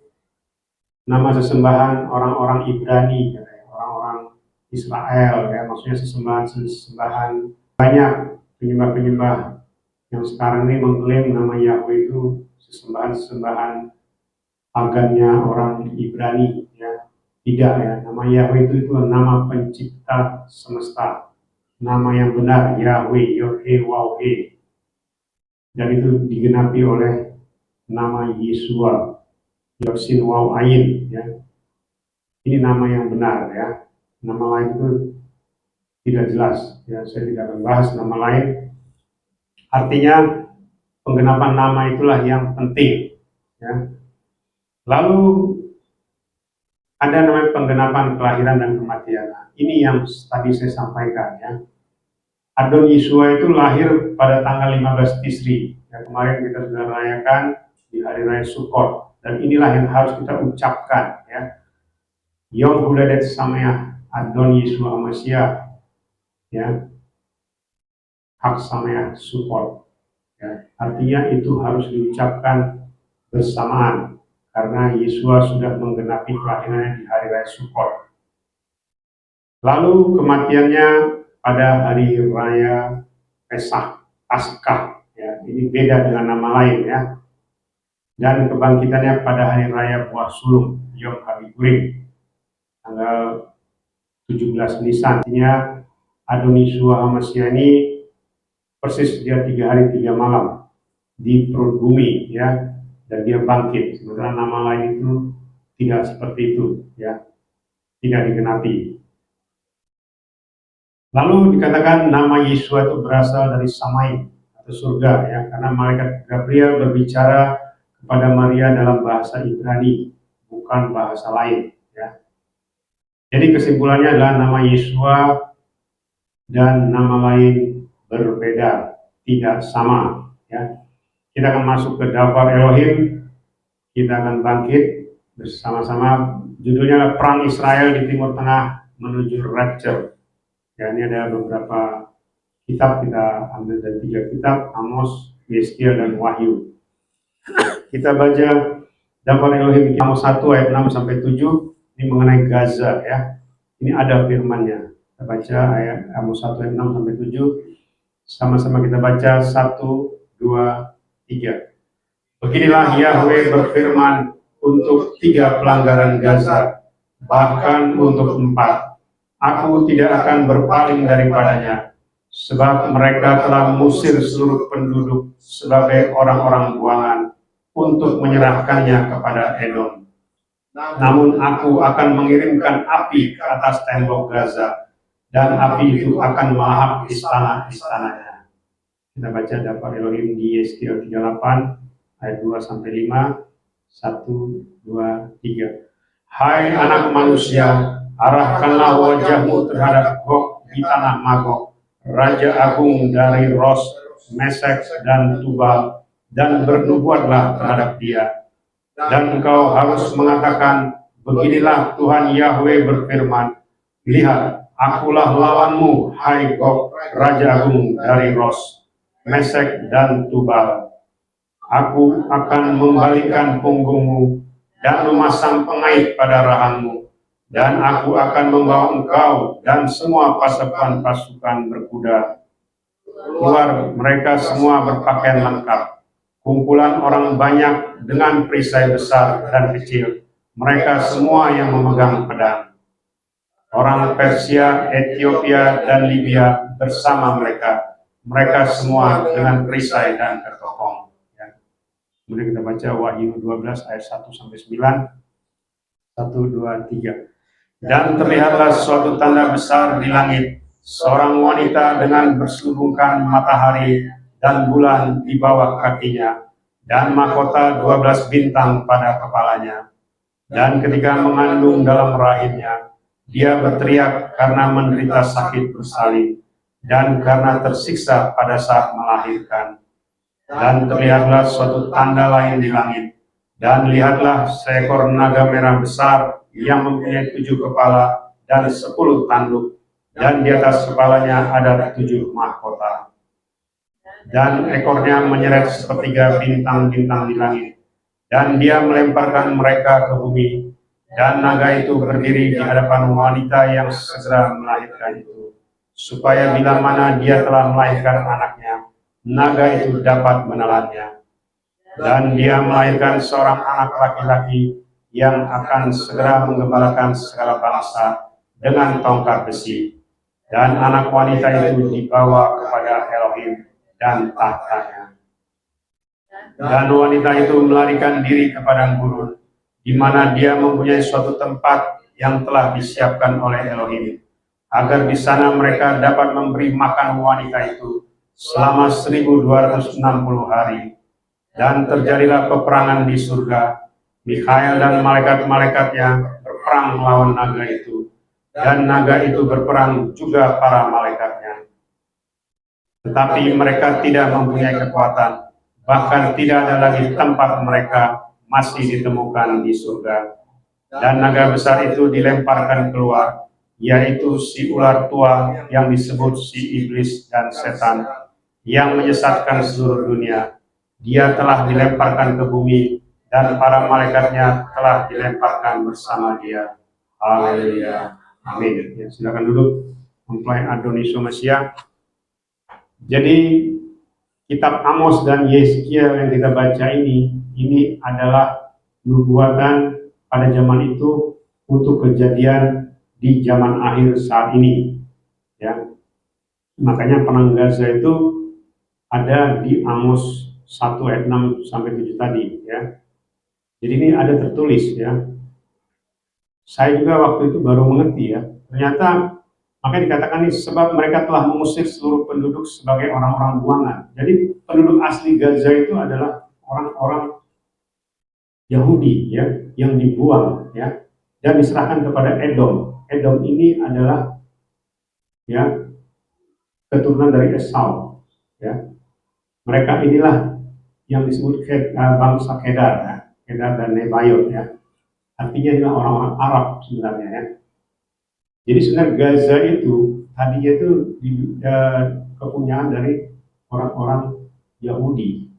nama sesembahan orang-orang Ibrani, orang-orang Israel, ya, maksudnya sesembahan banyak penyembah-penyembah yang sekarang ini mengklaim nama Yahweh itu sesembahan pagannya orang Ibrani, ya. Tidak, ya, nama Yahweh itu nama pencipta semesta, nama yang benar, Yahweh, Yod-He-Waw-He, dan itu digenapi oleh nama Yeshua, Yod-Sin-Waw-Ayin, ya. Ini nama yang benar, ya. Nama lain itu tidak jelas, ya. Saya tidak akan bahas nama lain. Artinya penggenapan nama itulah yang penting, ya. Lalu ada namanya penggenapan kelahiran dan kematian. Nah, ini yang tadi saya sampaikan, ya. Adon Yeshua itu lahir pada tanggal 15 Tisri. Ya, kemarin kita sudah rayakan di hari raya Sukkot, dan inilah yang harus kita ucapkan, ya. Yom Huledet Sameach Adon Yeshua Mashiach, ya. Hak Sameach Sukkot, ya. Artinya itu harus diucapkan bersamaan karena Yeshua sudah menggenapi kelahirannya di hari raya Sukkot. Lalu kematiannya pada hari raya Paskah, ya. Ini beda dengan nama lain, ya. Dan kebangkitannya pada hari raya Buah Sulung, Yom HaGiburim, tanggal 17 Nisan. Artinya Adon Yeshua HaMashiach ini persis dia 3 hari 3 malam di perut bumi, ya, dan dia bangkit. Sementara nama lain itu tidak seperti itu, ya, tidak digenapi. Lalu dikatakan nama Yeshua itu berasal dari Samai atau surga, ya, karena malaikat Gabriel berbicara kepada Maria dalam bahasa Ibrani, bukan bahasa lain, ya. Jadi kesimpulannya adalah nama Yeshua dan nama lain berbeda, tidak sama, ya. Kita akan masuk ke Dabar Elohim, kita akan bangkit bersama-sama. Judulnya adalah Perang Israel di Timur Tengah menuju Rapture. Ya, ini ada beberapa kitab, kita ambil dari 3 kitab, Amos, Yeskiel, dan Wahyu. Kita baca Dabar Elohim Amos 1 ayat 6 sampai 7, ini mengenai Gaza, ya. Ini ada firman-Nya. Kita baca ayat Amos 1 ayat 6 sampai 7. Sama-sama kita baca 1, 2, 3. Beginilah Yahweh berfirman untuk 3 pelanggaran Gaza, bahkan untuk 4. Aku tidak akan berpaling daripadanya, sebab mereka telah mengusir seluruh penduduk sebagai orang-orang buangan untuk menyerahkannya kepada Edom. Namun aku akan mengirimkan api ke atas tembok Gaza, dan api itu akan melahap istana-istananya. Kita baca Dabar Elohim di Yeskiel 38 ayat 2 sampai 5. 1, 2, 3. Hai anak manusia, arahkanlah wajahmu terhadap Gog di tanah Magog, raja agung dari Ros, Mesek, dan Tubal, dan bernubuatlah terhadap dia. Dan engkau harus mengatakan, beginilah Tuhan Yahweh berfirman, lihat, akulah lawanmu, hai Gog, raja agung dari Ros, Mesek, dan Tubal. Aku akan membalikkan punggungmu dan memasang pengait pada rahangmu, dan aku akan membawa engkau dan semua pasukan berkuda keluar, mereka semua berpakaian lengkap, kumpulan orang banyak dengan perisai besar dan kecil, mereka semua yang memegang pedang. Orang Persia, Ethiopia, dan Libya bersama mereka, mereka semua dengan perisai dan ketokong. Kemudian kita baca Wahyu 12 ayat 1 sampai 9. 1, 2, 3. Dan terlihatlah suatu tanda besar di langit, seorang wanita dengan berselubungkan matahari dan bulan di bawah kakinya, dan mahkota 12 bintang pada kepalanya. Dan ketika mengandung dalam rahimnya, dia berteriak karena menderita sakit bersalin, dan karena tersiksa pada saat melahirkan. Dan terlihatlah suatu tanda lain di langit, dan lihatlah seekor naga merah besar yang mempunyai 7 kepala dan 10 tanduk, dan di atas kepalanya ada 7 mahkota. Dan ekornya menyeret sepertiga bintang-bintang di langit, dan dia melemparkan mereka ke bumi, Dan naga itu berdiri di hadapan wanita yang segera melahirkan itu, supaya bila mana dia telah melahirkan anaknya, naga itu dapat menelannya. Dan dia melahirkan seorang anak laki-laki yang akan segera menggembalakan segala bangsa dengan tongkat besi. Dan anak wanita itu dibawa kepada Elohim dan tahtanya. Dan wanita itu melarikan diri ke padang gurun, di mana dia mempunyai suatu tempat yang telah disiapkan oleh Elohim, agar di sana mereka dapat memberi makan wanita itu selama 1260 hari. Dan terjadilah peperangan di surga. Mikhael dan malaikat-malaikatnya berperang melawan naga itu, dan naga itu berperang juga para malaikatnya. Tetapi mereka tidak mempunyai kekuatan, bahkan tidak ada lagi tempat mereka masih ditemukan di surga. Dan naga besar itu dilemparkan keluar, yaitu si ular tua yang disebut si iblis dan setan, yang menyesatkan seluruh dunia. Dia telah dilemparkan ke bumi, dan para malaikatnya telah dilemparkan bersama dia. Haleluya. Amin. Ya, silakan duduk. Mempelai Adoni Somasia. Jadi kitab Amos dan Yeskiel yang kita baca ini adalah nubuatan pada zaman itu untuk kejadian di zaman akhir saat ini. Ya, makanya perang Gaza itu ada di Amos 1 ayat 6 sampai 7 tadi. Ya, jadi ini ada tertulis. Ya, saya juga waktu itu baru mengerti. Ya, ternyata makanya dikatakan ini sebab mereka telah mengusir seluruh penduduk sebagai orang-orang buangan. Jadi penduduk asli Gaza itu adalah orang-orang Yahudi, ya, yang dibuang, ya, dan diserahkan kepada Edom. Edom ini adalah, ya, keturunan dari Esau. Ya, mereka inilah yang disebut bangsa Kedar, ya, Kedar dan Nebayot. Ya, artinya inilah orang-orang Arab sebenarnya. Ya. Jadi sebenarnya Gaza itu tadinya itu kepunyaan dari orang-orang Yahudi,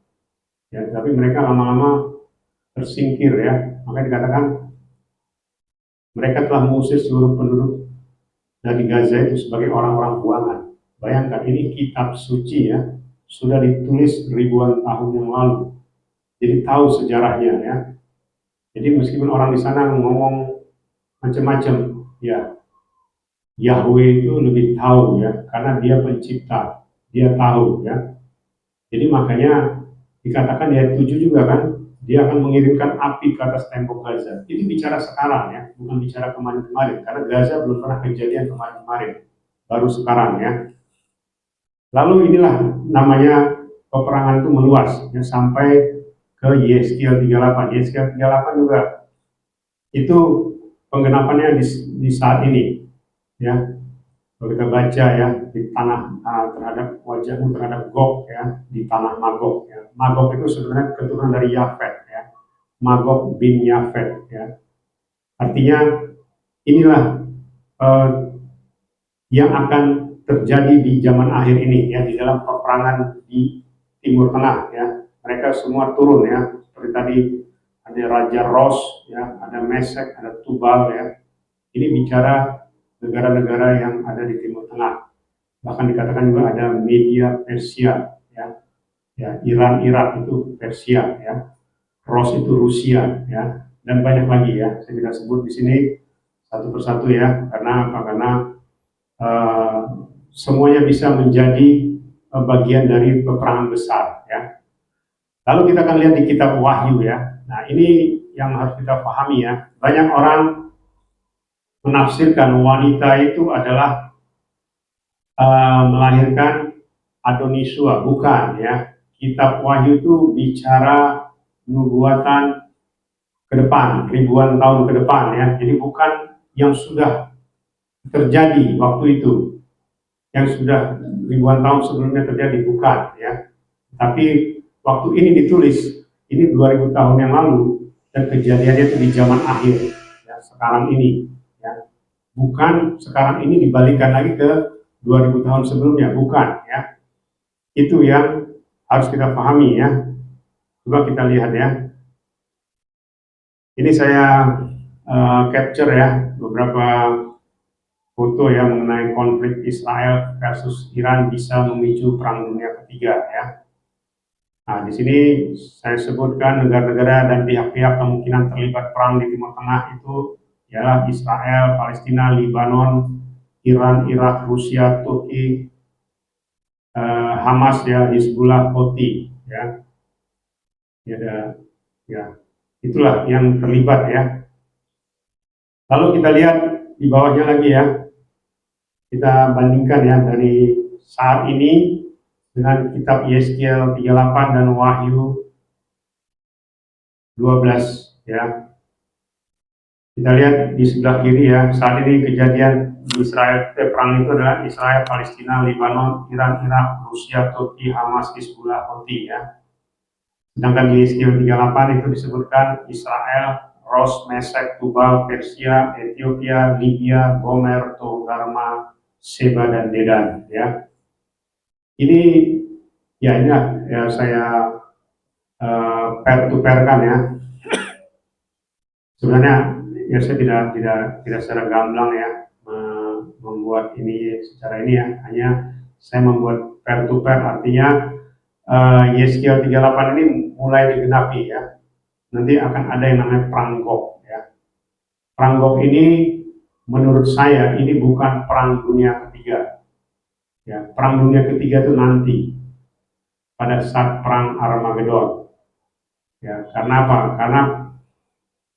ya, tapi mereka lama-lama tersingkir, ya, maka dikatakan mereka telah mengusir seluruh penduduk dari Gaza itu sebagai orang-orang buangan. Bayangkan ini kitab suci, ya, sudah ditulis ribuan tahun yang lalu, jadi tahu sejarahnya, ya. Jadi meskipun orang di sana ngomong macam-macam, ya, Yahweh itu lebih tahu, ya, karena dia pencipta, dia tahu, ya. Jadi makanya dikatakan di ayat 7 juga kan, dia akan mengirimkan api ke atas tembok Gaza. Ini bicara sekarang, ya, bukan bicara kemarin-kemarin, karena Gaza belum pernah kejadian kemarin-kemarin, baru sekarang, ya. Lalu inilah namanya peperangan itu meluas, ya, sampai ke Yeskiel 38. Yeskiel 38 juga itu penggenapannya di saat ini. Ya, kalau kita baca, ya, di tanah terhadap wajahmu terhadap Gog, ya, di tanah Magog. Ya. Magog itu sebenarnya keturunan dari Yafet, ya, Magog bin Yafet. Ya. Artinya inilah yang akan terjadi di zaman akhir ini, ya, di dalam peperangan di Timur Tengah. Ya. Mereka semua turun, ya, seperti tadi ada Raja Ros, ya, ada Mesek, ada Tubal. Ya. Ini bicara negara-negara yang ada di Timur Tengah. Bahkan dikatakan juga ada Media Persia, ya, ya, Iran, Irak itu Persia, ya, Ros itu Rusia, ya, dan banyak lagi, ya. Saya tidak sebut di sini satu persatu, ya, karena apa? Karena semuanya bisa menjadi bagian dari peperangan besar, ya. Lalu kita akan lihat di kitab Wahyu, ya. Nah, ini yang harus kita pahami, ya. Banyak orang menafsirkan wanita itu adalah melahirkan Adonisua, bukan, ya. Kitab Wahyu itu bicara nubuatan ke depan, ribuan tahun ke depan, ya. Jadi bukan yang sudah terjadi waktu itu, yang sudah ribuan tahun sebelumnya terjadi, bukan, ya. Tapi waktu ini ditulis, ini 2000 tahun yang lalu, dan kejadiannya itu di zaman akhir, ya, sekarang ini, ya. Bukan sekarang ini dibalikan lagi ke 2000 tahun sebelumnya, bukan, ya. Itu yang harus kita pahami, ya. Coba kita lihat, ya. Ini saya capture ya beberapa foto ya mengenai konflik Israel versus Iran bisa memicu perang dunia ketiga ya. Nah, di sini saya sebutkan negara-negara dan pihak-pihak kemungkinan terlibat perang di Timur Tengah itu ialah Israel, Palestina, Lebanon, Iran, Irak, Rusia, Turki, Hamas ya, Hizbullah, Houthi ya. Ya, itulah yang terlibat ya. Lalu kita lihat di bawahnya lagi ya, kita bandingkan ya dari saat ini dengan kitab Yeskiel 38 dan Wahyu 12 ya. Kita lihat di sebelah kiri ya, saat ini kejadian di Israel, perang itu adalah Israel, Palestina, Lebanon, Iran, Irak, Rusia, Turki, Hamas, Hizbullah, Houthi ya. Sedangkan di Yeskiel 38 itu disebutkan Israel, Ros, Mesek, Tubal, Persia, Ethiopia, Libya, Gomer, Togarma, Seba, dan Dedan ya. Ini ya ini ya saya pair to pair kan ya. Sebenarnya ya saya tidak secara gamblang ya membuat ini secara ini ya, hanya saya membuat pair to pair, artinya Yeskiel 38 ini mulai digenapi ya. Nanti akan ada yang namanya perang Gog ya. Perang Gog ini menurut saya ini bukan perang dunia ketiga. Ya, perang dunia ketiga itu nanti pada saat perang Armageddon. Ya, karena apa? Karena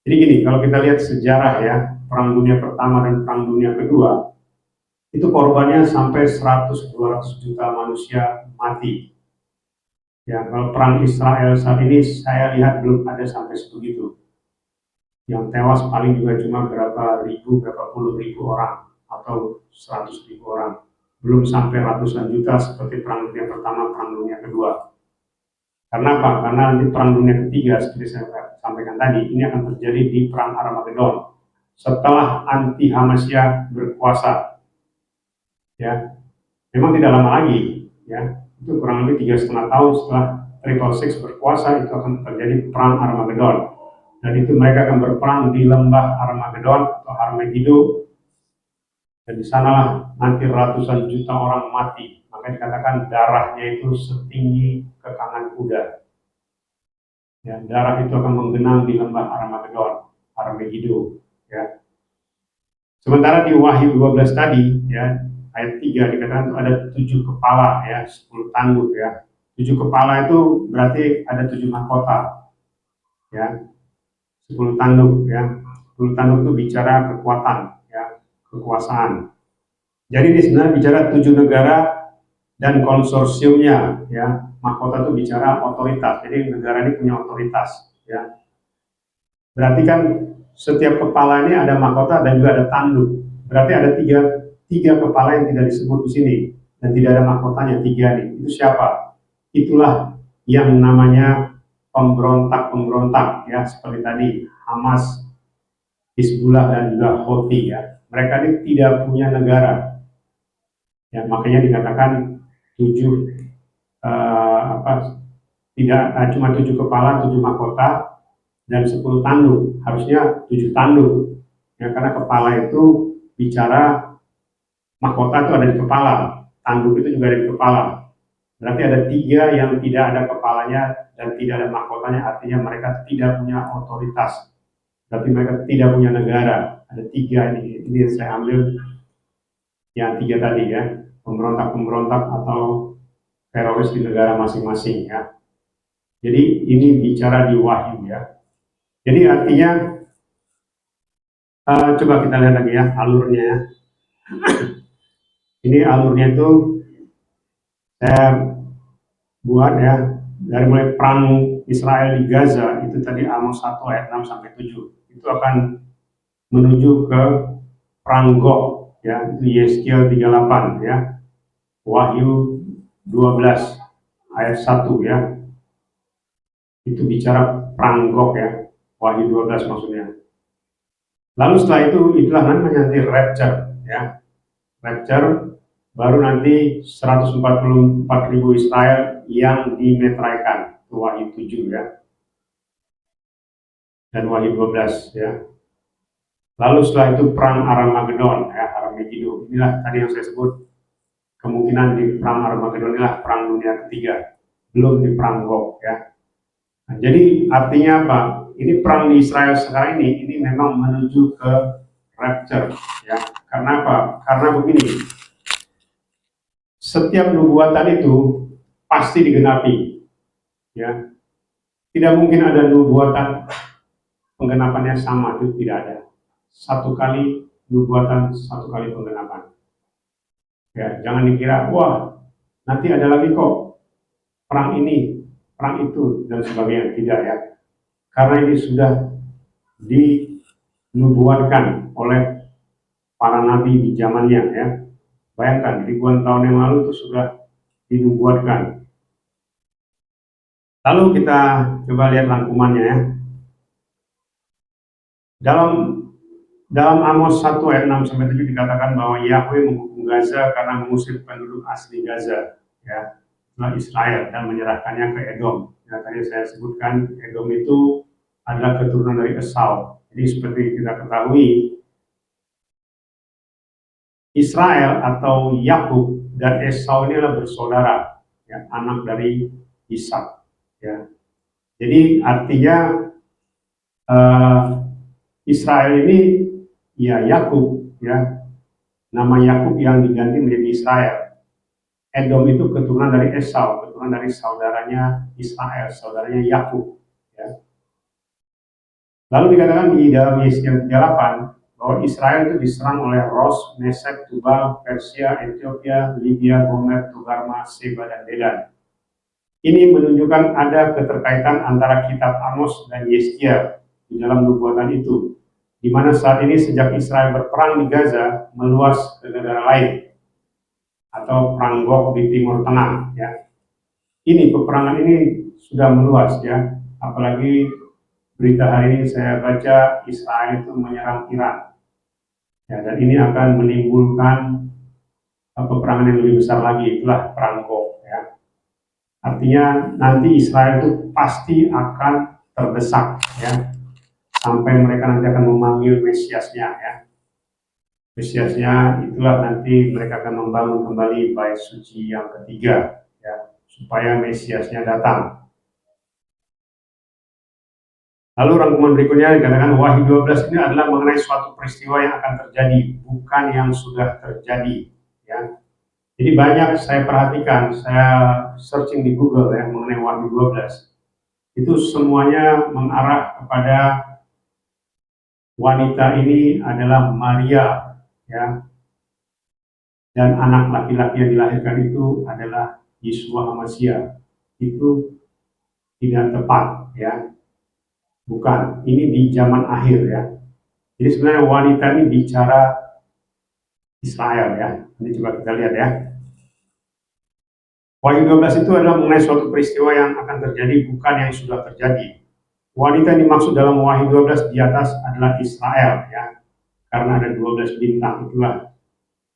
jadi gini, kalau kita lihat sejarah ya, perang dunia pertama dan perang dunia kedua, itu korbannya sampai 100-200 juta manusia mati. Ya, kalau perang Israel saat ini saya lihat belum ada sampai sebegitu. Yang tewas paling juga cuma berapa puluh ribu orang atau 100.000 orang. Belum sampai ratusan juta seperti perang dunia pertama, perang dunia kedua. Karena apa? Karena nanti perang dunia ketiga seperti saya sampaikan tadi, ini akan terjadi di perang Armageddon setelah anti Hamasya berkuasa. Ya, memang tidak lama lagi, ya, itu kurang lebih 3,5 tahun setelah Triple Six berkuasa itu akan terjadi perang Armageddon. Dan itu mereka akan berperang di lembah Armageddon atau Armageddon, dan di sanalah nanti ratusan juta orang mati. Maka dikatakan darahnya itu setinggi kekangan kuda. Ya, darah itu akan menggenang di lembah Armageddon, Armageddon. Ya. Sementara di Wahyu 12 tadi, ya, ayat 3 dikatakan itu ada 7 kepala, ya, 10 tanduk, ya. 7 kepala itu berarti ada 7 mahkota, ya. 10 tanduk, ya. 10 tanduk itu bicara kekuatan, ya, kekuasaan. Jadi ini sebenarnya bicara 7 negara dan konsorsiumnya, ya. Mahkota itu bicara otoritas, jadi negara ini punya otoritas, ya. Berarti kan setiap kepala ini ada mahkota dan juga ada tanduk. Berarti ada tiga kepala yang tidak disebut di sini dan tidak ada mahkotanya, 3 nih. Itu siapa? Itulah yang namanya pemberontak-pemberontak, ya, seperti tadi Hamas, Hizbullah, dan juga Houthi, ya. Mereka ini tidak punya negara. Ya, makanya dikatakan 7 cuma 7 kepala, 7 mahkota dan 10 tanduk. Harusnya 7 tanduk. Ya, karena kepala itu bicara mahkota itu ada di kepala, tanduk itu juga ada di kepala. Berarti ada 3 yang tidak ada kepalanya dan tidak ada mahkotanya, artinya mereka tidak punya otoritas. Berarti mereka tidak punya negara. Ada 3 ini yang saya ambil yang 3 tadi, ya, pemberontak-pemberontak atau teroris di negara masing-masing, ya. Jadi ini bicara di Wahyu, ya. Jadi artinya coba kita lihat lagi ya alurnya, ya. Ini alurnya itu saya buat ya dari mulai perang Israel di Gaza itu tadi Amos 1 ayat 6 sampai 7. Itu akan menuju ke perang Gog, ya, itu Yeskiel 38, ya. Wahyu 12 ayat 1, ya. Itu bicara perang Gog, ya. Wahyu 12 maksudnya. Lalu setelah itu itulah namanya nanti rapture, ya. Rapture baru nanti 144.000 Israel yang dimeteraikan, itu Wahyu 7, ya. Dan Wahyu 12, ya. Lalu setelah itu perang Armageddon, ya, Armageddon. Inilah tadi yang saya sebut kemungkinan di perang Armageddon inilah perang dunia ketiga, belum di perang Gog, ya. Nah, jadi artinya apa? Ini perang di Israel sekarang ini memang menuju ke rapture, ya. Karena apa? Karena begini, setiap nubuatan itu pasti digenapi, ya. Tidak mungkin ada nubuatan penggenapannya sama, itu tidak ada. Satu kali nubuatan, satu kali penggenapan. Ya, jangan dikira, wah, nanti ada lagi kok perang ini, perang itu, dan sebagainya. Tidak, ya. Karena ini sudah dinubuatkan oleh para nabi di zamannya, ya. Bayangkan, ribuan tahun yang lalu itu sudah dinubuatkan. Lalu kita coba lihat rangkumannya, ya. Dalam Amos 1 ayat 6-7 dikatakan bahwa Yahweh menghukum Gaza karena mengusir penduduk asli Gaza, ya, Israel, dan menyerahkannya ke Edom. Ya, tadi saya sebutkan Edom itu adalah keturunan dari Esau. Jadi seperti kita ketahui, Israel atau Yakub dan Esau ini adalah bersaudara, ya, anak dari Ishak. Ya. Jadi artinya Israel ini ya Yakub, ya, nama Yakub yang diganti menjadi Israel. Edom itu keturunan dari Esau, keturunan dari saudaranya Israel, saudaranya Yakub. Ya. Lalu dikatakan di dalam Yesaya 38 bahwa Israel itu diserang oleh Ros, Mesek, Tubal, Persia, Ethiopia, Libya, Gomer, Togarma, Seba, dan Dedan. Ini menunjukkan ada keterkaitan antara kitab Amos dan Yesaya di dalam nubuatan itu, di mana saat ini sejak Israel berperang di Gaza meluas ke negara lain atau perang Gog di Timur Tengah, ya. Ini peperangan ini sudah meluas, ya. Apalagi berita hari ini saya baca Israel itu menyerang Iran, ya, dan ini akan menimbulkan peperangan yang lebih besar lagi, itulah perang Gog, ya. Artinya nanti Israel itu pasti akan terdesak, ya, sampai mereka nanti akan memanggil Mesiasnya, ya. Mesiasnya itulah nanti mereka akan membangun kembali bait suci yang ketiga, ya, supaya Mesiasnya datang. Lalu rangkuman berikutnya dikatakan Wahyu 12 ini adalah mengenai suatu peristiwa yang akan terjadi, bukan yang sudah terjadi, ya. Jadi banyak saya perhatikan, saya searching di Google, ya, mengenai Wahyu 12. Itu semuanya mengarah kepada wanita ini adalah Maria, ya, dan anak laki-laki yang dilahirkan itu adalah Yeshua HaMashiach. Itu tidak tepat, ya. Bukan, ini di zaman akhir, ya. Jadi sebenarnya wanita ini bicara Israel, ya. Nanti coba kita lihat, ya. Wahyu 12 itu adalah mengenai suatu peristiwa yang akan terjadi, bukan yang sudah terjadi. Wanita yang dimaksud dalam Wahyu 12 di atas adalah Israel, ya. Karena ada 12 bintang, itulah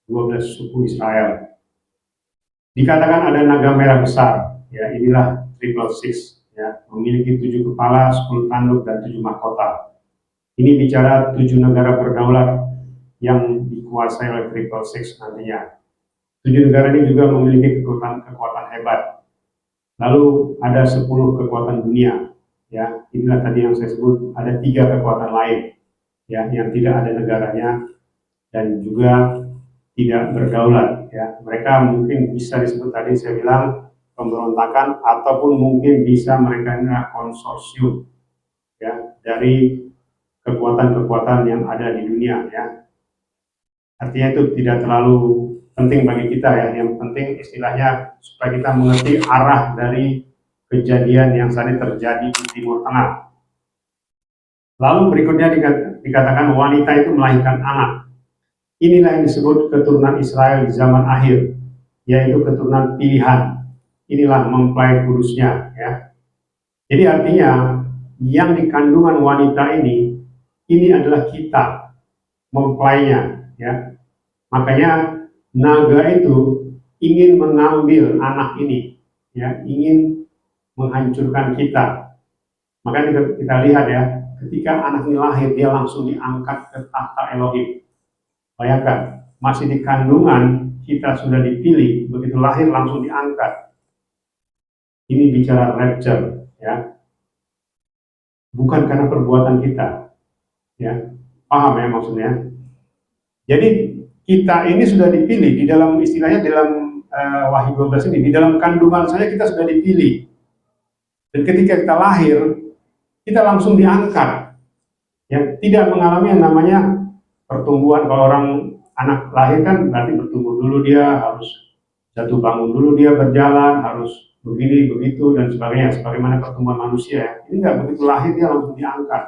12 suku Israel. Dikatakan ada naga merah besar, ya, inilah 666, ya, memiliki 7 kepala, 10 tanduk, dan 7 mahkota. Ini bicara 7 negara berdaulat yang dikuasai oleh 666 nantinya. 7 negara ini juga memiliki kekuatan hebat. Lalu ada 10 kekuatan dunia, ya. Inilah tadi yang saya sebut, ada 3 kekuatan lain, ya, yang tidak ada negaranya dan juga tidak berdaulat, ya. Mereka mungkin bisa disebut tadi saya bilang pemberontakan, ataupun mungkin bisa mereka adalah konsorsium, ya, dari kekuatan-kekuatan yang ada di dunia, ya. Artinya itu tidak terlalu penting bagi kita, ya. Yang penting istilahnya supaya kita mengerti arah dari kejadian yang saat ini terjadi di Timur Tengah. Lalu berikutnya dikatakan wanita itu melahirkan anak. Inilah yang disebut keturunan Israel di zaman akhir, yaitu keturunan pilihan. Inilah mempelai kudusnya, ya. Jadi artinya yang di kandungan wanita ini adalah kita, mempelainya, ya. Makanya naga itu ingin mengambil anak ini, ya, ingin menghancurkan kita. Makanya kita lihat, ya, ketika anak ini lahir, dia langsung diangkat ke tahta Elohim. Bayangkan, masih di kandungan, kita sudah dipilih, begitu lahir langsung diangkat. Ini bicara rapture, ya. Bukan karena perbuatan kita, ya. Paham ya maksudnya? Jadi kita ini sudah dipilih di dalam istilahnya dalam Wahyu 12 ini, di dalam kandungan saja kita sudah dipilih. Dan ketika kita lahir, kita langsung diangkat. Ya, tidak mengalami yang namanya pertumbuhan. Kalau orang anak lahir kan berarti bertumbuh dulu, dia harus jatuh bangun dulu, dia berjalan, harus begini, begitu, dan sebagainya, sebagaimana pertumbuhan manusia. Ini enggak, begitu lahir dia langsung diangkat.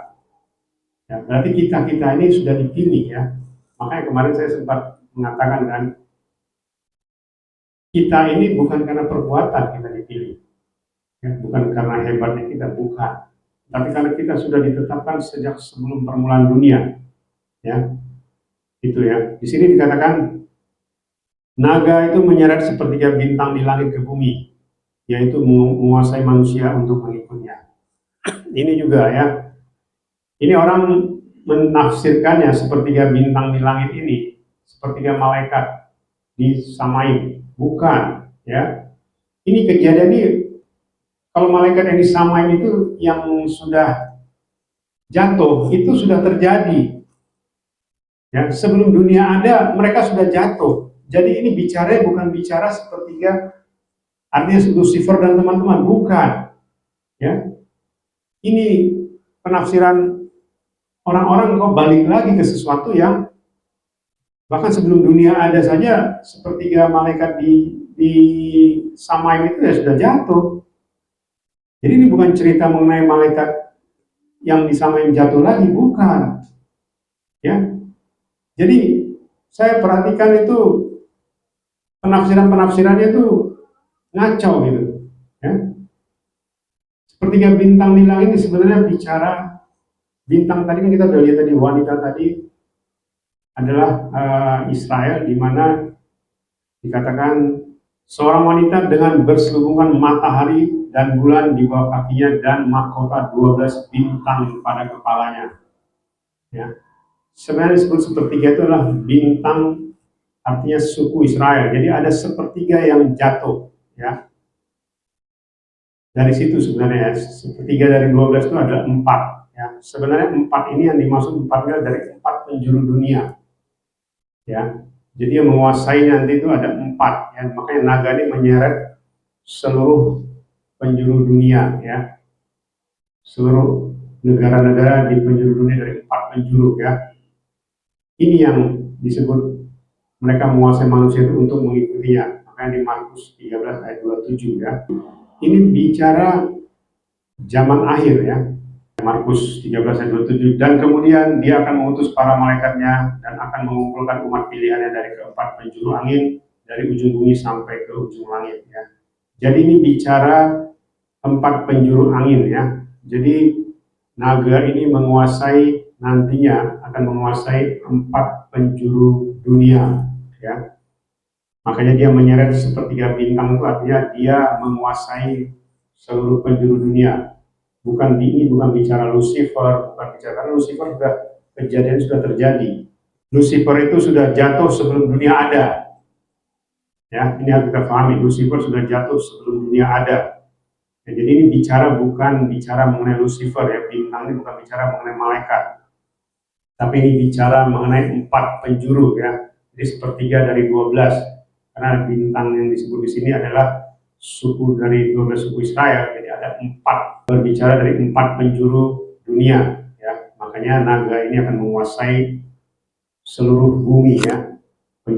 Ya, berarti kita ini sudah dipilih ya. Makanya kemarin saya sempat mengatakan kan, kita ini bukan karena perbuatan kita dipilih, ya, bukan karena hebatnya kita, bukan. Tapi karena kita sudah ditetapkan sejak sebelum permulaan dunia, ya, itu ya. Di sini dikatakan naga itu menyeret sepertiga bintang di langit ke bumi, yaitu menguasai manusia untuk mengikutnya. Ini juga ya. Ini orang menafsirkannya sepertiga bintang di langit ini, sepertiga malaikat disamain, bukan ya. Ini kejadian ini, kalau malaikat yang disamain itu yang sudah jatuh, itu sudah terjadi. Ya, sebelum dunia ada, mereka sudah jatuh. Jadi ini bicara bukan bicara sepertiga, artinya Lucifer dan teman-teman, bukan. Ya, ini penafsiran orang-orang kok balik lagi ke sesuatu yang bahkan sebelum dunia ada saja sepertiga malaikat di samain itu ya sudah jatuh. Jadi ini bukan cerita mengenai malaikat yang disamain jatuh lagi, bukan. Ya. Jadi saya perhatikan itu penafsirannya itu ngaco gitu. Ya. Sepertiga bintang di langit ini sebenarnya bicara bintang tadi kan kita sudah lihat tadi, wanita tadi adalah Israel, di mana dikatakan seorang wanita dengan berselubungan matahari dan bulan di bawah kakinya dan mahkota 12 bintang pada kepalanya. Ya. Sebenarnya disebut sepertiga itu adalah bintang, artinya suku Israel. Jadi ada sepertiga yang jatuh. Ya. Dari situ sebenarnya sepertiga dari 12 itu ada 4. Ya, sebenarnya 4 ini yang dimaksud 4 dari 4 penjuru dunia. Ya, jadi yang menguasai nanti itu ada 4. Ya, makanya naga ini menyeret seluruh penjuru dunia. Ya, seluruh negara-negara di penjuru dunia dari 4 penjuru. Ya, ini yang disebut mereka menguasai manusia itu untuk mengikutinya. Makanya di Markus 13 ayat 27 ya. Ini bicara zaman akhir ya. Markus 13 ayat 27, dan kemudian dia akan mengutus para malaikatnya dan akan mengumpulkan umat pilihannya dari keempat penjuru angin, dari ujung bumi sampai ke ujung langit ya. Jadi ini bicara 4 penjuru angin ya. Jadi naga ini menguasai, nantinya akan menguasai 4 penjuru dunia ya. Makanya dia menyeret sepertiga bintang, itu artinya dia menguasai seluruh penjuru dunia. Bukan ini, bukan bicara Lucifer, bukan bicara, karena Lucifer sudah, kejadian sudah terjadi. Lucifer itu sudah jatuh sebelum dunia ada. Ya, ini harus kita pahami, Lucifer sudah jatuh sebelum dunia ada. Ya, jadi ini bicara bukan bicara mengenai Lucifer ya, bintang ini bukan bicara mengenai malaikat. Tapi ini bicara mengenai 4 penjuru ya. Jadi sepertiga dari 12. Karena bintang yang disebut di sini adalah suku dari 12 suku Israel, jadi ada 4, berbicara dari 4 penjuru dunia ya. Makanya naga ini akan menguasai seluruh bumi ya, 4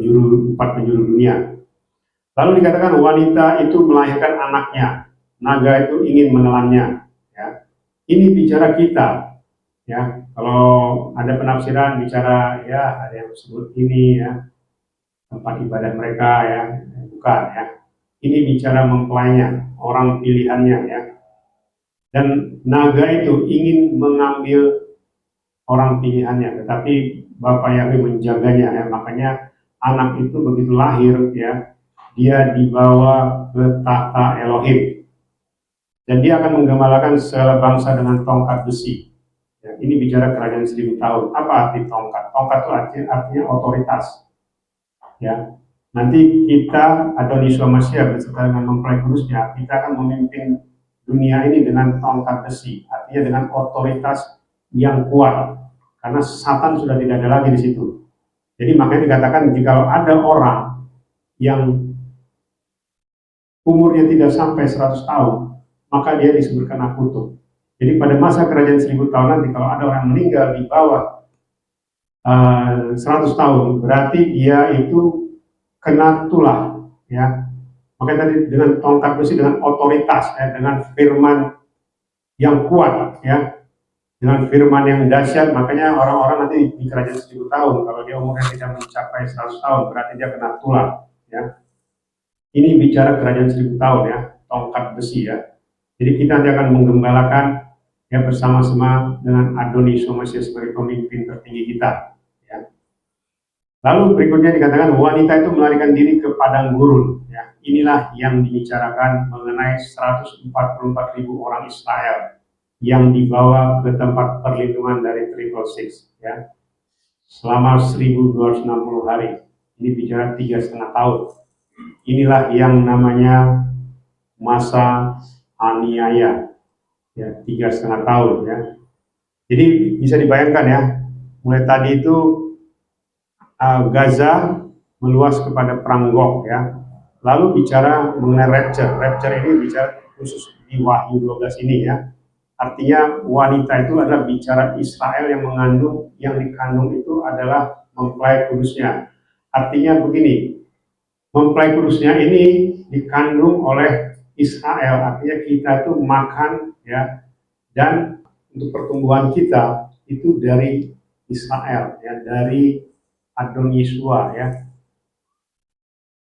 penjuru dunia. Lalu dikatakan wanita itu melahirkan anaknya, naga itu ingin menelannya ya. Ini bicara kita ya. Kalau ada penafsiran bicara ya, ada yang disebut ini ya tempat ibadah mereka ya, bukan ya. Ini bicara mempelainya, orang pilihannya ya. Dan naga itu ingin mengambil orang pilihannya, tetapi Bapa Yahweh menjaganya ya. Makanya anak itu begitu lahir ya, dia dibawa ke tahta Elohim. Dan dia akan menggembalakan segala bangsa dengan tongkat besi. Ya, ini bicara kerajaan 1000 tahun. Apa arti tongkat? Tongkat itu artinya otoritas. Ya, nanti kita atau Yeshua Mashiach beserta dengan mempelai kudusnya, kita akan memimpin dunia ini dengan tongkat besi, artinya dengan otoritas yang kuat, karena Satan sudah tidak ada lagi di situ. Jadi makanya dikatakan jika ada orang yang umurnya tidak sampai 100 tahun, maka dia disebut kena kutuk. Jadi pada masa kerajaan 1000 tahun nanti, kalau ada orang meninggal di bawah 100 tahun, berarti dia itu kena tulah, ya. Makanya tadi dengan tongkat besi, dengan otoritas, ya, dengan firman yang kuat, ya, dengan firman yang dahsyat. Makanya orang-orang nanti di kerajaan 1000 tahun, kalau dia umurnya tidak mencapai 100 tahun, berarti dia kena tulah, ya. Ini bicara kerajaan 1000 tahun, ya, tongkat besi, ya. Jadi kita nanti akan menggembalakan, ya, bersama-sama dengan Adoni Yeshua Mashiach sebagai pemimpin tertinggi kita. Ya. Lalu berikutnya dikatakan wanita itu melarikan diri ke padang gurun. Ya. Inilah yang dibicarakan mengenai 144.000 orang Israel yang dibawa ke tempat perlindungan dari Triple Six. Ya. Selama 1260 hari. Ini bicara 3,5 tahun. Inilah yang namanya masa aniaya. Ya, 3,5 tahun, ya. Jadi bisa dibayangkan, ya, mulai tadi itu Gaza meluas kepada perang Gog, ya. Lalu bicara mengenai rapture. Rapture ini bicara khusus di Wahyu 12 ini, ya. Artinya wanita itu adalah bicara Israel yang dikandung itu adalah mempelai kudusnya. Artinya begini, mempelai kudusnya ini dikandung oleh Israel, artinya kita itu makan, ya, dan untuk pertumbuhan kita itu dari Israel, ya, dari Adon Yeshua, ya.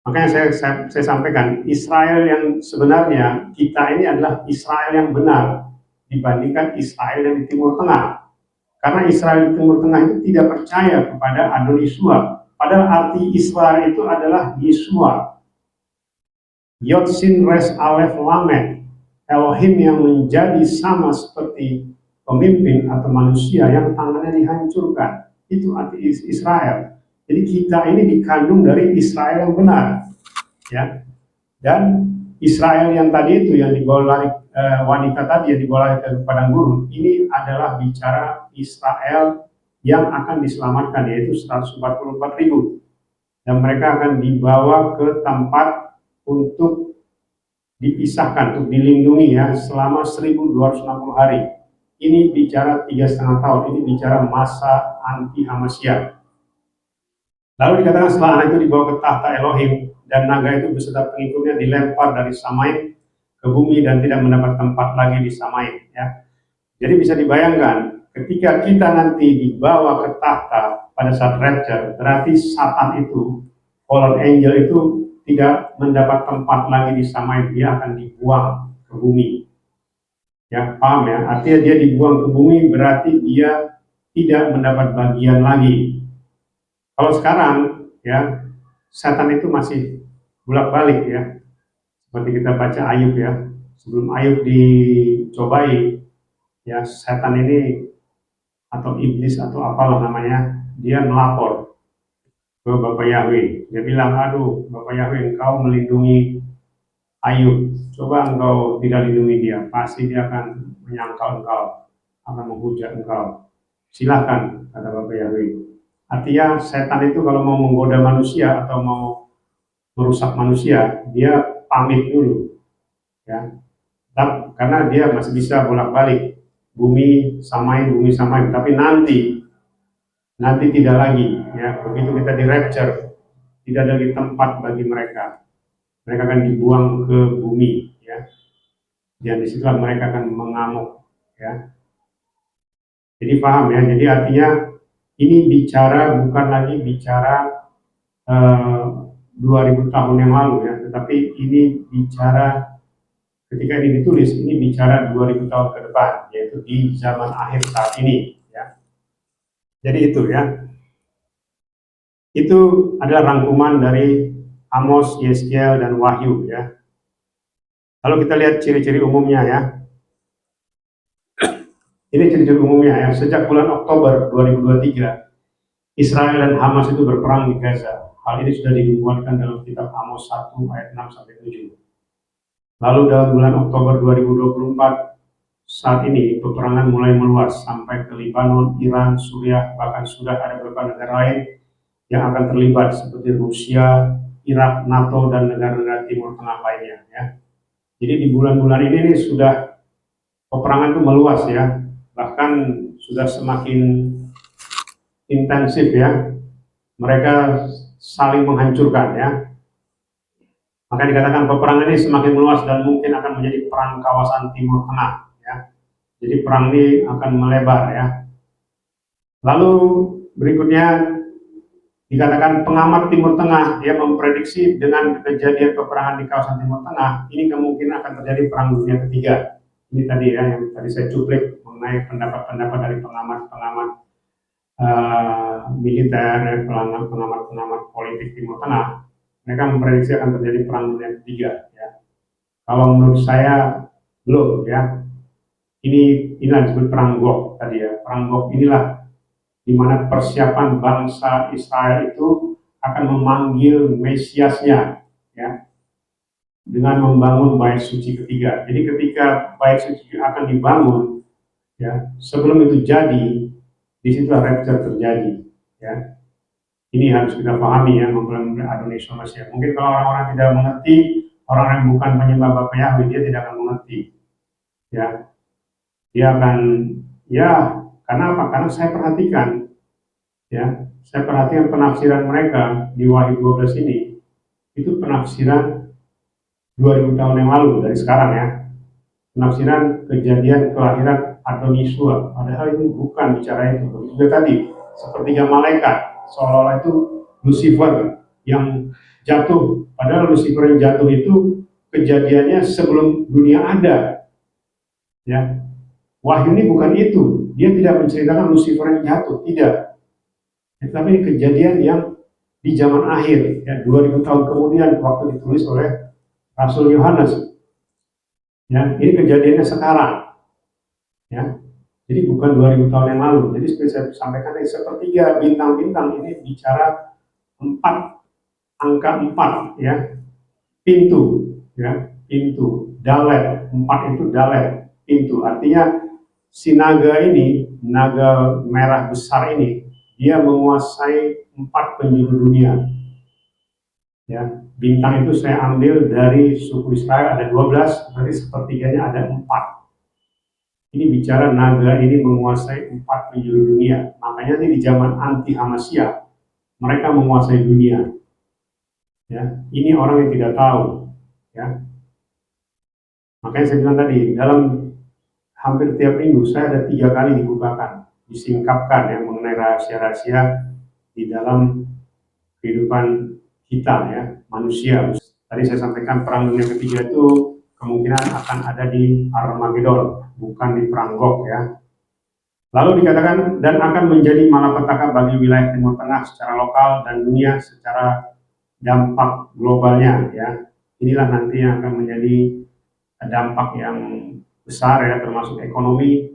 Makanya saya sampaikan, Israel yang sebenarnya kita ini adalah Israel yang benar dibandingkan Israel yang di Timur Tengah. Karena Israel di Timur Tengah itu tidak percaya kepada Adon Yeshua. Padahal arti Israel itu adalah Yeshua. Yod Sin Res Aleph Lamed, Elohim yang menjadi sama seperti pemimpin atau manusia yang tangannya dihancurkan. Itu arti Israel. Jadi kita ini dikandung dari Israel yang benar, ya. Dan Israel yang tadi itu yang dibawa lari, wanita tadi yang dibawa lari ke padang gurun, ini adalah bicara Israel yang akan diselamatkan, yaitu 144.000, dan mereka akan dibawa ke tempat untuk dipisahkan, untuk dilindungi, ya, selama 1260 hari. Ini bicara 3,5 tahun, ini bicara masa anti Hamasya. Lalu dikatakan setelah anak itu dibawa ke tahta Elohim, dan naga itu beserta pengikutnya dilempar dari Samaim ke bumi dan tidak mendapat tempat lagi di Samaim, ya. Jadi bisa dibayangkan ketika kita nanti dibawa ke tahta pada saat rapture, berarti Satan itu, fallen angel itu tidak mendapat tempat lagi di Samaim, dia akan dibuang ke bumi. Ya, paham, ya? Artinya dia dibuang ke bumi berarti dia tidak mendapat bagian lagi. Kalau sekarang, ya, setan itu masih bolak-balik, ya. Seperti kita baca Ayub, ya. Sebelum Ayub dicobai, ya, setan ini atau iblis atau apalah namanya, dia melapor ke Bapak Yahweh. Dia bilang, aduh Bapak Yahweh, engkau melindungi Ayub, coba engkau tidak lindungi dia, pasti dia akan menyangkal engkau, akan menghujat engkau. Silakan, kata Bapak Yahweh. Artinya setan itu kalau mau menggoda manusia atau mau merusak manusia, dia pamit dulu, ya. Karena dia masih bisa bolak-balik bumi Samaim, tapi nanti tidak lagi, ya. Begitu kita di rapture, tidak ada lagi tempat bagi mereka. Mereka akan dibuang ke bumi, ya. Dan disitulah mereka akan mengamuk, ya. Jadi paham, ya. Jadi artinya ini bicara bukan lagi bicara 2000 tahun yang lalu, ya, tetapi ini bicara ketika ini ditulis, ini bicara 2000 tahun ke depan, yaitu di zaman akhir saat ini, ya. Jadi itu, ya. Itu adalah rangkuman dari Amos, Yeskiel, dan Wahyu, ya. Lalu kita lihat ciri-ciri umumnya, ya. Ini ciri-ciri umumnya ya. Sejak bulan Oktober 2023, Israel dan Hamas itu berperang di Gaza. Hal ini sudah dinubuatkan dalam kitab Amos 1 ayat 6 sampai 7. Lalu dalam bulan Oktober 2024, saat ini peperangan mulai meluas sampai ke Lebanon, Iran, Suriah, bahkan sudah ada beberapa negara lain yang akan terlibat seperti Rusia, Irak, NATO, dan negara-negara Timur Tengah lainnya. Ya. Jadi di bulan-bulan ini sudah peperangan itu meluas ya, bahkan sudah semakin intensif ya. Mereka saling menghancurkan ya. Maka dikatakan peperangan ini semakin meluas dan mungkin akan menjadi perang kawasan Timur Tengah ya. Jadi perang ini akan melebar ya. Lalu berikutnya dikatakan pengamat Timur Tengah dia memprediksi dengan kejadian peperangan di kawasan Timur Tengah ini kemungkinan akan terjadi perang dunia ketiga. Ini tadi ya yang tadi saya cuplik mengenai pendapat-pendapat dari pengamat-pengamat militer dan pengamat-pengamat politik Timur Tengah. Mereka memprediksi akan terjadi perang dunia ketiga. Ya. Kalau menurut saya belum ya. Inilah disebut perang Gog tadi ya. Perang Gog inilah di mana persiapan bangsa Israel itu akan memanggil Mesiasnya ya dengan membangun bait suci ketiga. Jadi ketika bait suci akan dibangun ya sebelum itu jadi disitulah rapture terjadi ya. Ini harus kita pahami ya mempelai Adonai Yeshua Mashiach. Mungkin kalau orang-orang tidak mengerti, orang yang bukan penyembah Bapa Yahweh, dia tidak akan mengerti. Ya, dia akan ya karena apa? Karena saya perhatikan, ya, saya perhatikan penafsiran mereka di Wahyu 12 ini, itu penafsiran 2000 tahun yang lalu dari sekarang ya. Penafsiran kejadian kelahiran Adonai Yeshua. Padahal itu bukan bicara itu. Juga tadi sepertiga malaikat. Seolah-olah itu Lucifer yang jatuh. Padahal Lucifer yang jatuh itu kejadiannya sebelum dunia ada. Ya, Wahyu ini bukan itu. Dia tidak menceritakan Lucifer yang jatuh, tidak. Tetapi ini kejadian yang di zaman akhir, ya, 2000 tahun kemudian waktu ditulis oleh Rasul Yohanes. Ya, ini kejadiannya sekarang. Ya, jadi bukan 2000 tahun yang lalu. Jadi seperti saya sampaikan tadi, sepertiga bintang-bintang ini bicara 4, angka 4 ya. Pintu ya, pintu. Dalet, 4 itu dalet, pintu. Artinya si naga ini, naga merah besar ini, dia menguasai 4 penjuru dunia. Ya, bintang itu saya ambil dari suku Israel ada 12, berarti sepertiganya ada 4. Ini bicara naga ini menguasai 4 penjuru dunia. Makanya di zaman anti Hamasya mereka menguasai dunia. Ya, ini orang yang tidak tahu. Ya, makanya saya bilang tadi dalam hampir tiap minggu saya ada 3 kali dibukakan, disingkapkan ya mengenai rahasia-rahasia di dalam kehidupan kita ya manusia. Tadi saya sampaikan perang dunia ketiga itu kemungkinan akan ada di Armageddon, bukan di perang Gog ya. Lalu dikatakan dan akan menjadi malapetaka bagi wilayah Timur Tengah secara lokal dan dunia secara dampak globalnya ya. Inilah nanti yang akan menjadi dampak yang besar ya, termasuk ekonomi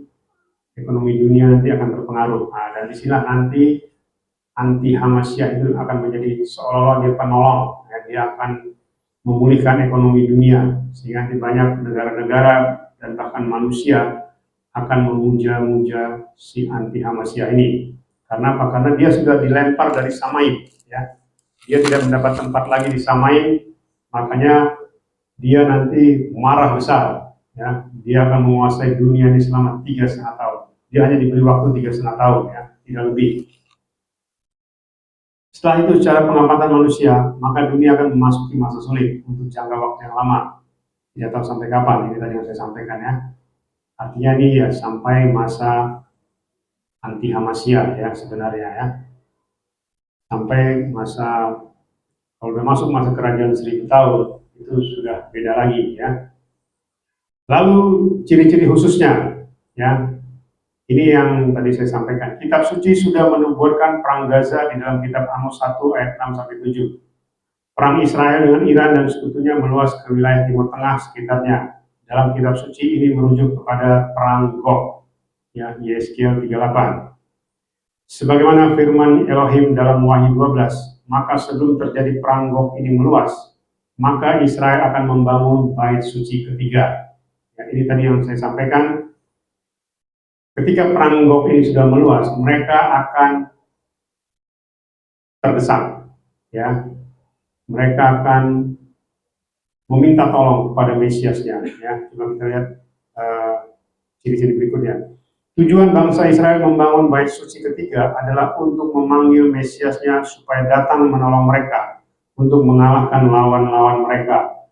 dunia nanti akan terpengaruh. Nah, dan disinilah nanti anti Hamasya itu akan menjadi seolah-olah dia penolong ya, dia akan memulihkan ekonomi dunia sehingga nanti banyak negara-negara dan bahkan manusia akan memuja-muja si anti Hamasya ini. Karena apa? Karena dia sudah dilempar dari Samaim ya. Dia tidak mendapat tempat lagi di Samaim, makanya dia nanti marah besar ya. Dia akan menguasai dunia ini selama 3,5 tahun. Dia hanya diberi waktu 3,5 tahun ya, tidak lebih. Setelah itu secara pengamatan manusia, maka dunia akan memasuki masa sulit untuk jangka waktu yang lama. Tidak tahu sampai kapan, ini tadi yang saya sampaikan ya. Artinya ini ya sampai masa anti Hamasya ya sebenarnya ya. Sampai masa, kalau sudah masuk masa kerajaan 1000 tahun, itu sudah beda lagi ya. Lalu ciri-ciri khususnya ya. Ini yang tadi saya sampaikan. Kitab suci sudah menubuatkan perang Gaza di dalam kitab Amos 1 ayat 6 sampai 7. Perang Israel dengan Iran dan sekutunya meluas ke wilayah Timur Tengah sekitarnya. Dalam kitab suci ini merujuk kepada perang Gog. Ya, Yeskiel 38. Sebagaimana firman Elohim dalam Wahyu 12, maka sebelum terjadi perang Gog ini meluas, maka Israel akan membangun bait suci ketiga. Ya, ini tadi yang saya sampaikan. Ketika perang Gog ini sudah meluas, mereka akan terdesak. Ya, mereka akan meminta tolong kepada Mesiasnya. Ya, coba kita lihat ciri-ciri berikutnya. Tujuan bangsa Israel membangun bait suci ketiga adalah untuk memanggil Mesiasnya supaya datang menolong mereka untuk mengalahkan lawan-lawan mereka.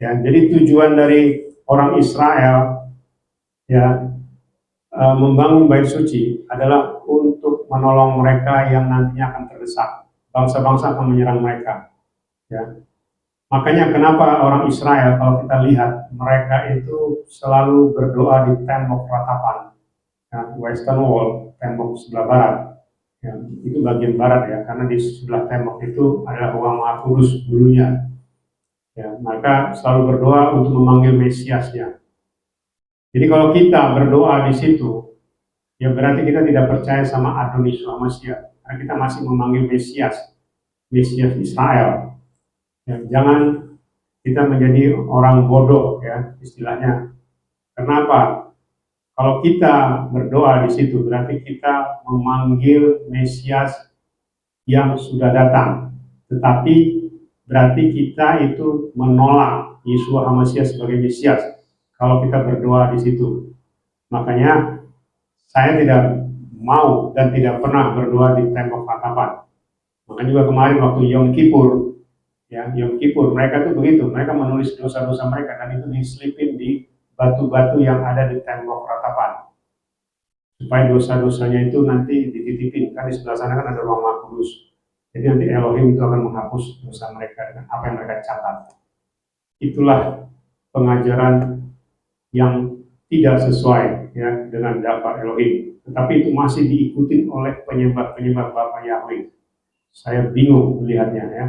Ya, jadi tujuan dari orang Israel ya membangun bait suci adalah untuk menolong mereka yang nantinya akan terdesak. Bangsa-bangsa akan menyerang mereka. Ya. Makanya kenapa orang Israel kalau kita lihat mereka itu selalu berdoa di tembok ratapan, ya, Western Wall, tembok sebelah barat. Ya, itu bagian barat ya, karena di sebelah tembok itu adalah Ruang Maha Kudus dulunya. Ya, maka selalu berdoa untuk memanggil Mesiasnya. Jadi kalau kita berdoa di situ, ya berarti kita tidak percaya sama Adonai Yeshua Mashiach, karena kita masih memanggil Mesias, Mesias Israel. Ya, jangan kita menjadi orang bodoh ya istilahnya. Kenapa? Kalau kita berdoa di situ berarti kita memanggil Mesias yang sudah datang. Tetapi berarti kita itu menolak Yeshua HaMashiach sebagai Mesias kalau kita berdoa di situ. Makanya saya tidak mau dan tidak pernah berdoa di tembok ratapan. Makanya juga kemarin waktu Yom Kippur, ya Yom Kippur mereka tuh begitu, mereka menulis dosa-dosa mereka dan itu diselipin di batu-batu yang ada di tembok ratapan supaya dosa-dosanya itu nanti dititipin, kan di sebelah sana kan ada Ruang Maha Kudus, jadi nanti Elohim itu akan menghapus dosa mereka dengan apa yang mereka catat. Itulah pengajaran yang tidak sesuai ya dengan daftar Elohim, tetapi itu masih diikuti oleh penyembah-penyembah Bapa Yahweh. Saya bingung melihatnya ya.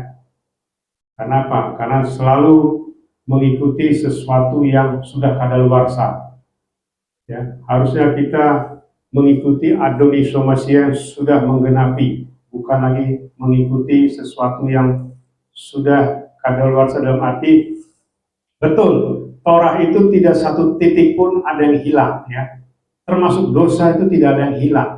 Karena apa? Karena selalu mengikuti sesuatu yang sudah kadaluarsa. Ya, harusnya kita mengikuti Adonai Yeshua Mashiach yang sudah menggenapi, bukan lagi mengikuti sesuatu yang sudah kadaluarsa dalam arti betul. Torah itu tidak satu titik pun ada yang hilang, ya. Termasuk dosa itu tidak ada yang hilang.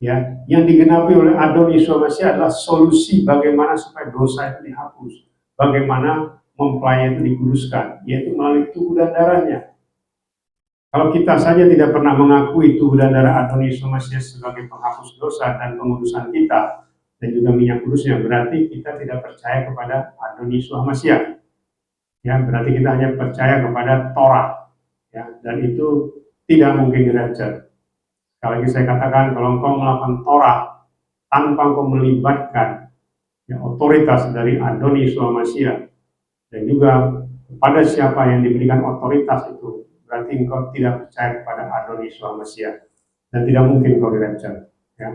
Ya, yang digenapi oleh Adonai Yeshua Mashiach adalah solusi bagaimana supaya dosa itu dihapus, bagaimana mempelai itu dikuduskan, yaitu melalui tubuh dan darahnya. Kalau kita saja tidak pernah mengakui tubuh dan darah Adonai Yeshua Mashiach sebagai penghapus dosa dan pengudusan kita, dan juga minyak kudusnya, berarti kita tidak percaya kepada Adonai Yeshua Mashiach. Ya, berarti kita hanya percaya kepada Torah, ya, dan itu tidak mungkin dirapture. Sekali lagi saya katakan, kalau engkau melakukan Torah tanpa engkau melibatkan ya, otoritas dari Adonai Yeshua Mashiach dan juga kepada siapa yang diberikan otoritas itu, berarti engkau tidak percaya kepada Adonai Yeshua Mashiach dan tidak mungkin engkau di-rapture. Ya.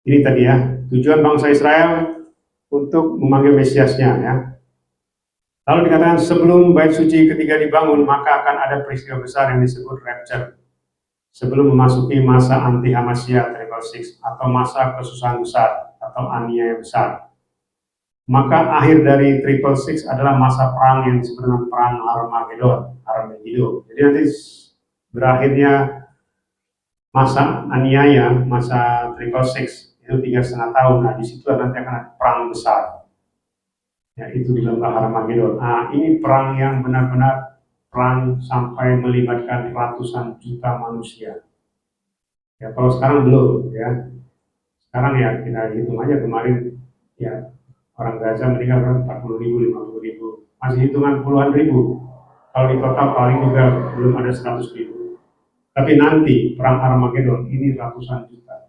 Ini tadi ya tujuan bangsa Israel untuk memanggil Mesiasnya ya. Lalu dikatakan sebelum bait suci ketiga dibangun maka akan ada peristiwa besar yang disebut rapture. Sebelum memasuki masa anti Hamasya triple six atau masa kesusahan besar atau aniaya besar, maka akhir dari triple six adalah masa perang yang disebut dengan perang Armageddon. Jadi nanti berakhirnya masa aniaya, masa triple six itu 3,5 tahun. Nah di situ nanti akan ada perang besar. Ya itu di lembah Armageddon. Nah ini perang yang benar-benar perang sampai melibatkan ratusan juta manusia. Ya kalau sekarang belum ya. Sekarang ya kita hitung aja kemarin ya orang Gaza meninggal 40.000, 50.000, masih hitungan puluhan ribu. Kalau di total paling juga belum ada 100.000. Tapi nanti perang Armageddon ini ratusan juta.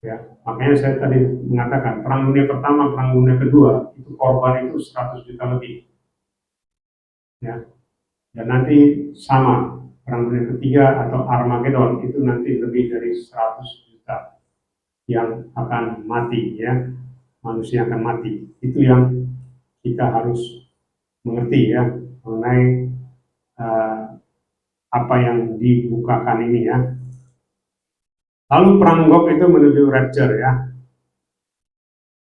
Ya, makanya saya tadi mengatakan perang dunia pertama, perang dunia kedua itu korban itu 100 juta lebih. Ya, dan nanti sama perang dunia ketiga atau Armageddon itu nanti lebih dari 100 juta yang akan mati ya, manusia akan mati. Itu yang kita harus mengerti ya mengenai apa yang dibukakan ini ya. Lalu perang Gog itu menuju rapture ya.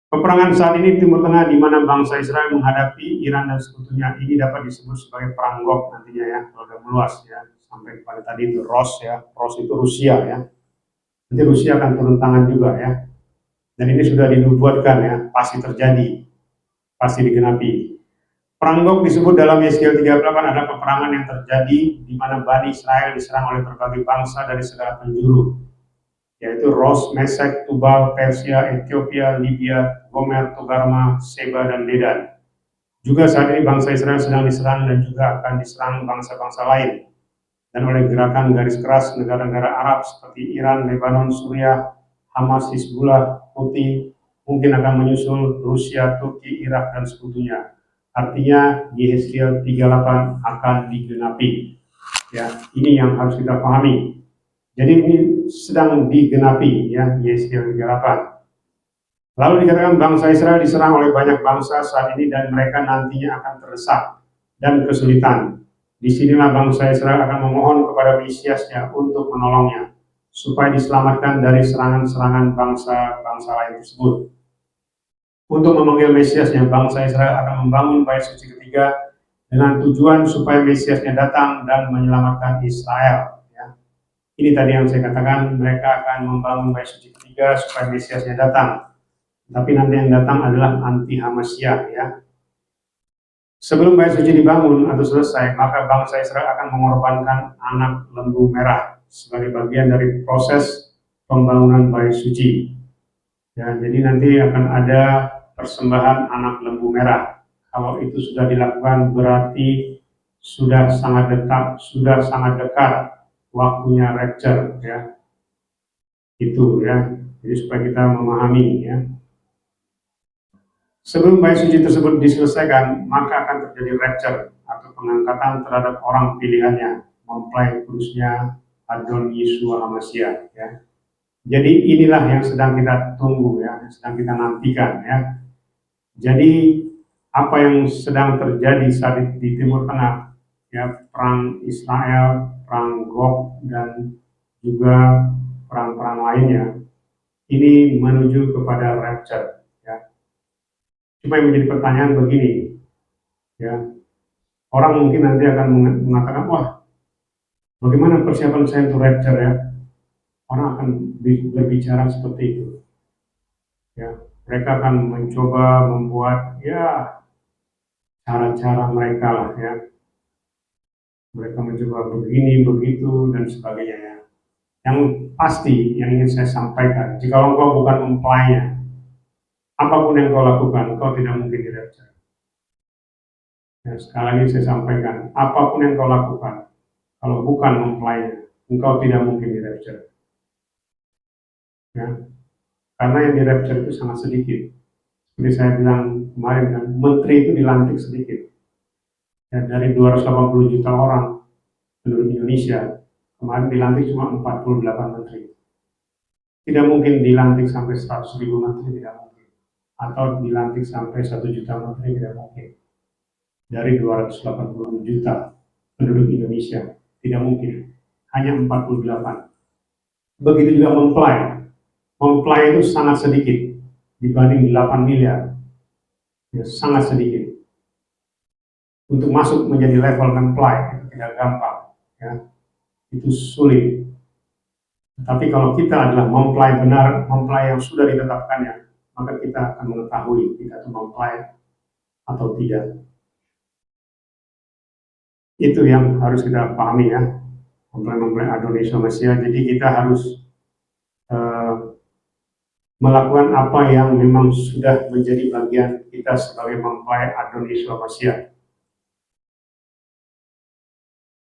Peperangan saat ini Timur Tengah di mana bangsa Israel menghadapi Iran dan sekutunya, ini dapat disebut sebagai perang Gog nantinya ya, kalau udah meluas ya, sampai pada tadi itu Ros ya, Ros itu Rusia ya. Nanti Rusia akan turun tangan juga ya. Dan ini sudah dinubuatkan ya, pasti terjadi, pasti digenapi. Perang Gog disebut dalam Yeskiel 38 adalah peperangan yang terjadi di mana Bani Israel diserang oleh berbagai bangsa dari segala penjuru, yaitu Ros, Mesek, Tubal, Persia, Ethiopia, Libya, Gomer, Togarma, Seba, dan Dedan. Juga saat ini bangsa Israel sedang diserang dan juga akan diserang bangsa-bangsa lain. Dan oleh gerakan garis keras negara-negara Arab seperti Iran, Lebanon, Suriah, Hamas, Hizbullah, Houthi, mungkin akan menyusul Rusia, Turki, Irak, dan sekutunya. Artinya Yeskiel 38 akan digenapi. Ya, ini yang harus kita pahami. Jadi ini sedang digenapi ya, Yeskiel 38. Lalu dikatakan bangsa Israel diserang oleh banyak bangsa saat ini dan mereka nantinya akan terdesak dan kesulitan. Disinilah bangsa Israel akan memohon kepada Mesiasnya untuk menolongnya, supaya diselamatkan dari serangan-serangan bangsa-bangsa lain tersebut. Untuk memanggil Mesiasnya, bangsa Israel akan membangun bait suci ketiga dengan tujuan supaya Mesiasnya datang dan menyelamatkan Israel. Ya. Ini tadi yang saya katakan, mereka akan membangun bait suci ketiga supaya Mesiasnya datang. Tapi nanti yang datang adalah anti-Hamasyah ya. Sebelum bait suci dibangun atau selesai, maka bangsa Israel akan mengorbankan anak lembu merah sebagai bagian dari proses pembangunan bait suci. Ya, jadi nanti akan ada persembahan anak lembu merah. Kalau itu sudah dilakukan berarti sudah sangat dekat waktunya rapture ya. Itu ya. Jadi supaya kita memahami ya. Sebelum bait suci tersebut diselesaikan, maka akan terjadi rapture atau pengangkatan terhadap orang pilihannya, mempelai kudusnya Adon Yeshua HaMashiach ya. Jadi inilah yang sedang kita tunggu ya, yang sedang kita nantikan ya. Jadi apa yang sedang terjadi saat di Timur Tengah ya, perang Israel, perang Gog dan juga perang-perang lainnya, ini menuju kepada rapture ya. Cuma yang menjadi pertanyaan begini ya, orang mungkin nanti akan mengatakan, wah bagaimana persiapan saya untuk rapture ya. Orang akan berbicara seperti itu ya. Mereka akan mencoba membuat ya cara-cara mereka lah ya. Mereka mencoba begini, begitu, dan sebagainya ya. Yang pasti yang ingin saya sampaikan, jika engkau bukan mempelainya, apapun yang kau lakukan, kau tidak mungkin di rapture. Ya, sekali lagi saya sampaikan, apapun yang kau lakukan, kalau bukan mempelainya, engkau tidak mungkin di rapture. Ya. Karena yang di rapture itu sangat sedikit. Seperti saya bilang kemarin kan, menteri itu dilantik sedikit. Ya, dari 280 juta orang penduduk Indonesia, kemarin dilantik cuma 48 menteri. Tidak mungkin dilantik sampai 100.000 menteri, tidak mungkin. Atau dilantik sampai 1 juta menteri, tidak mungkin. Dari 280 juta penduduk Indonesia, tidak mungkin. Hanya 48. Begitu juga mempelai. Mempelai itu sangat sedikit dibanding 8 miliar. Ya, sangat sedikit. Untuk masuk menjadi level mempelai itu tidak gampang. Ya. Itu sulit. Tapi kalau kita adalah mempelai benar, mempelai yang sudah ditetapkannya, maka kita akan mengetahui kita itu mempelai atau tidak. Itu yang harus kita pahami ya, mempelai Adon Yeshua HaMashiach. Jadi kita harus melakukan apa yang memang sudah menjadi bagian kita sebagai mempelai Adon Yeshua HaMashiach.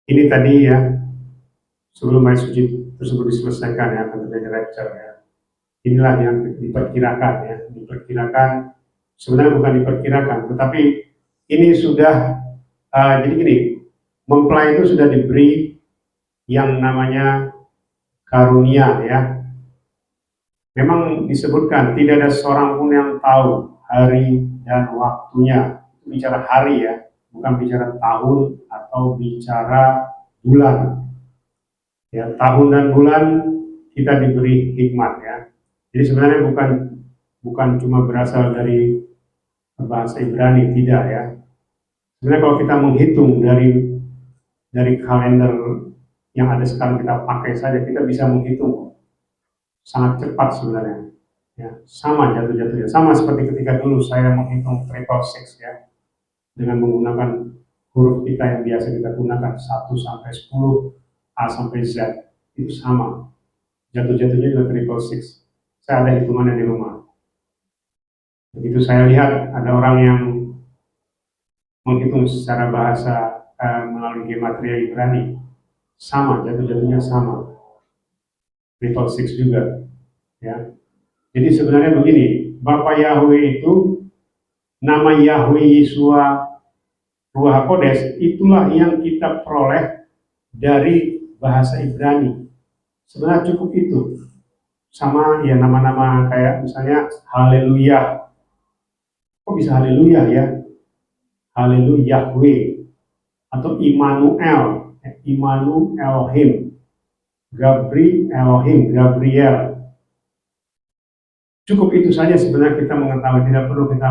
Ini tadi ya, sebelum bait suci tersebut diselesaikan ya, akan terjadi rapture ya. Inilah yang diperkirakan ya, diperkirakan, sebenarnya bukan diperkirakan, tetapi ini sudah jadi gini, mempelai itu sudah diberi yang namanya karunia ya. Memang disebutkan tidak ada seorang pun yang tahu hari dan waktunya. Bicara hari ya, bukan bicara tahun atau bicara bulan. Ya, tahun dan bulan kita diberi hikmat ya. Jadi sebenarnya bukan cuma berasal dari bahasa Ibrani, tidak ya. Sebenarnya kalau kita menghitung dari kalender yang ada sekarang kita pakai saja, kita bisa menghitung sangat cepat sebenarnya. Ya, sama jatuh-jatuhnya, sama seperti ketika dulu saya menghitung triple six ya, dengan menggunakan huruf kita yang biasa kita gunakan 1 sampai 10, A sampai Z, itu sama. Jatuh-jatuhnya juga triple six. Saya ada hitungannya di rumah. Begitu saya lihat ada orang yang menghitung secara bahasa melalui gematria Ibrani, sama, jatuh-jatuhnya sama. Triple six juga. Ya. Jadi sebenarnya begini, Bapak Yahweh itu, nama Yahweh Yeshua Ruach HaKodes, itulah yang kita peroleh dari bahasa Ibrani. Sebenarnya cukup itu. Sama ya nama-nama kayak misalnya Haleluya. Kok bisa Haleluya ya? Haleluya Yahweh. Atau Immanuel, Immanuel Elohim, Gabriel. Cukup itu saja sebenarnya kita mengetahui, tidak perlu kita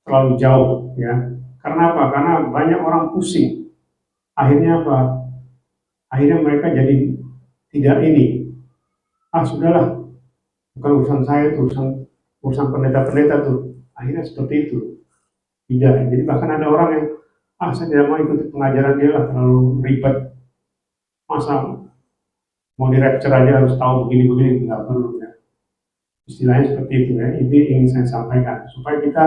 terlalu jauh ya. Karena apa? Karena banyak orang pusing. Akhirnya apa? Akhirnya mereka jadi tidak ini. Sudahlah, bukan urusan saya, itu urusan pendeta-pendeta tuh. Akhirnya seperti itu. Tidak. Jadi bahkan ada orang yang saya tidak mau ikut pengajaran dia lah, terlalu ribet. Masa mau di rapture aja harus tahu begini-begini, nggak perlu ya. Istilahnya seperti itu ya. Ini ingin saya sampaikan supaya kita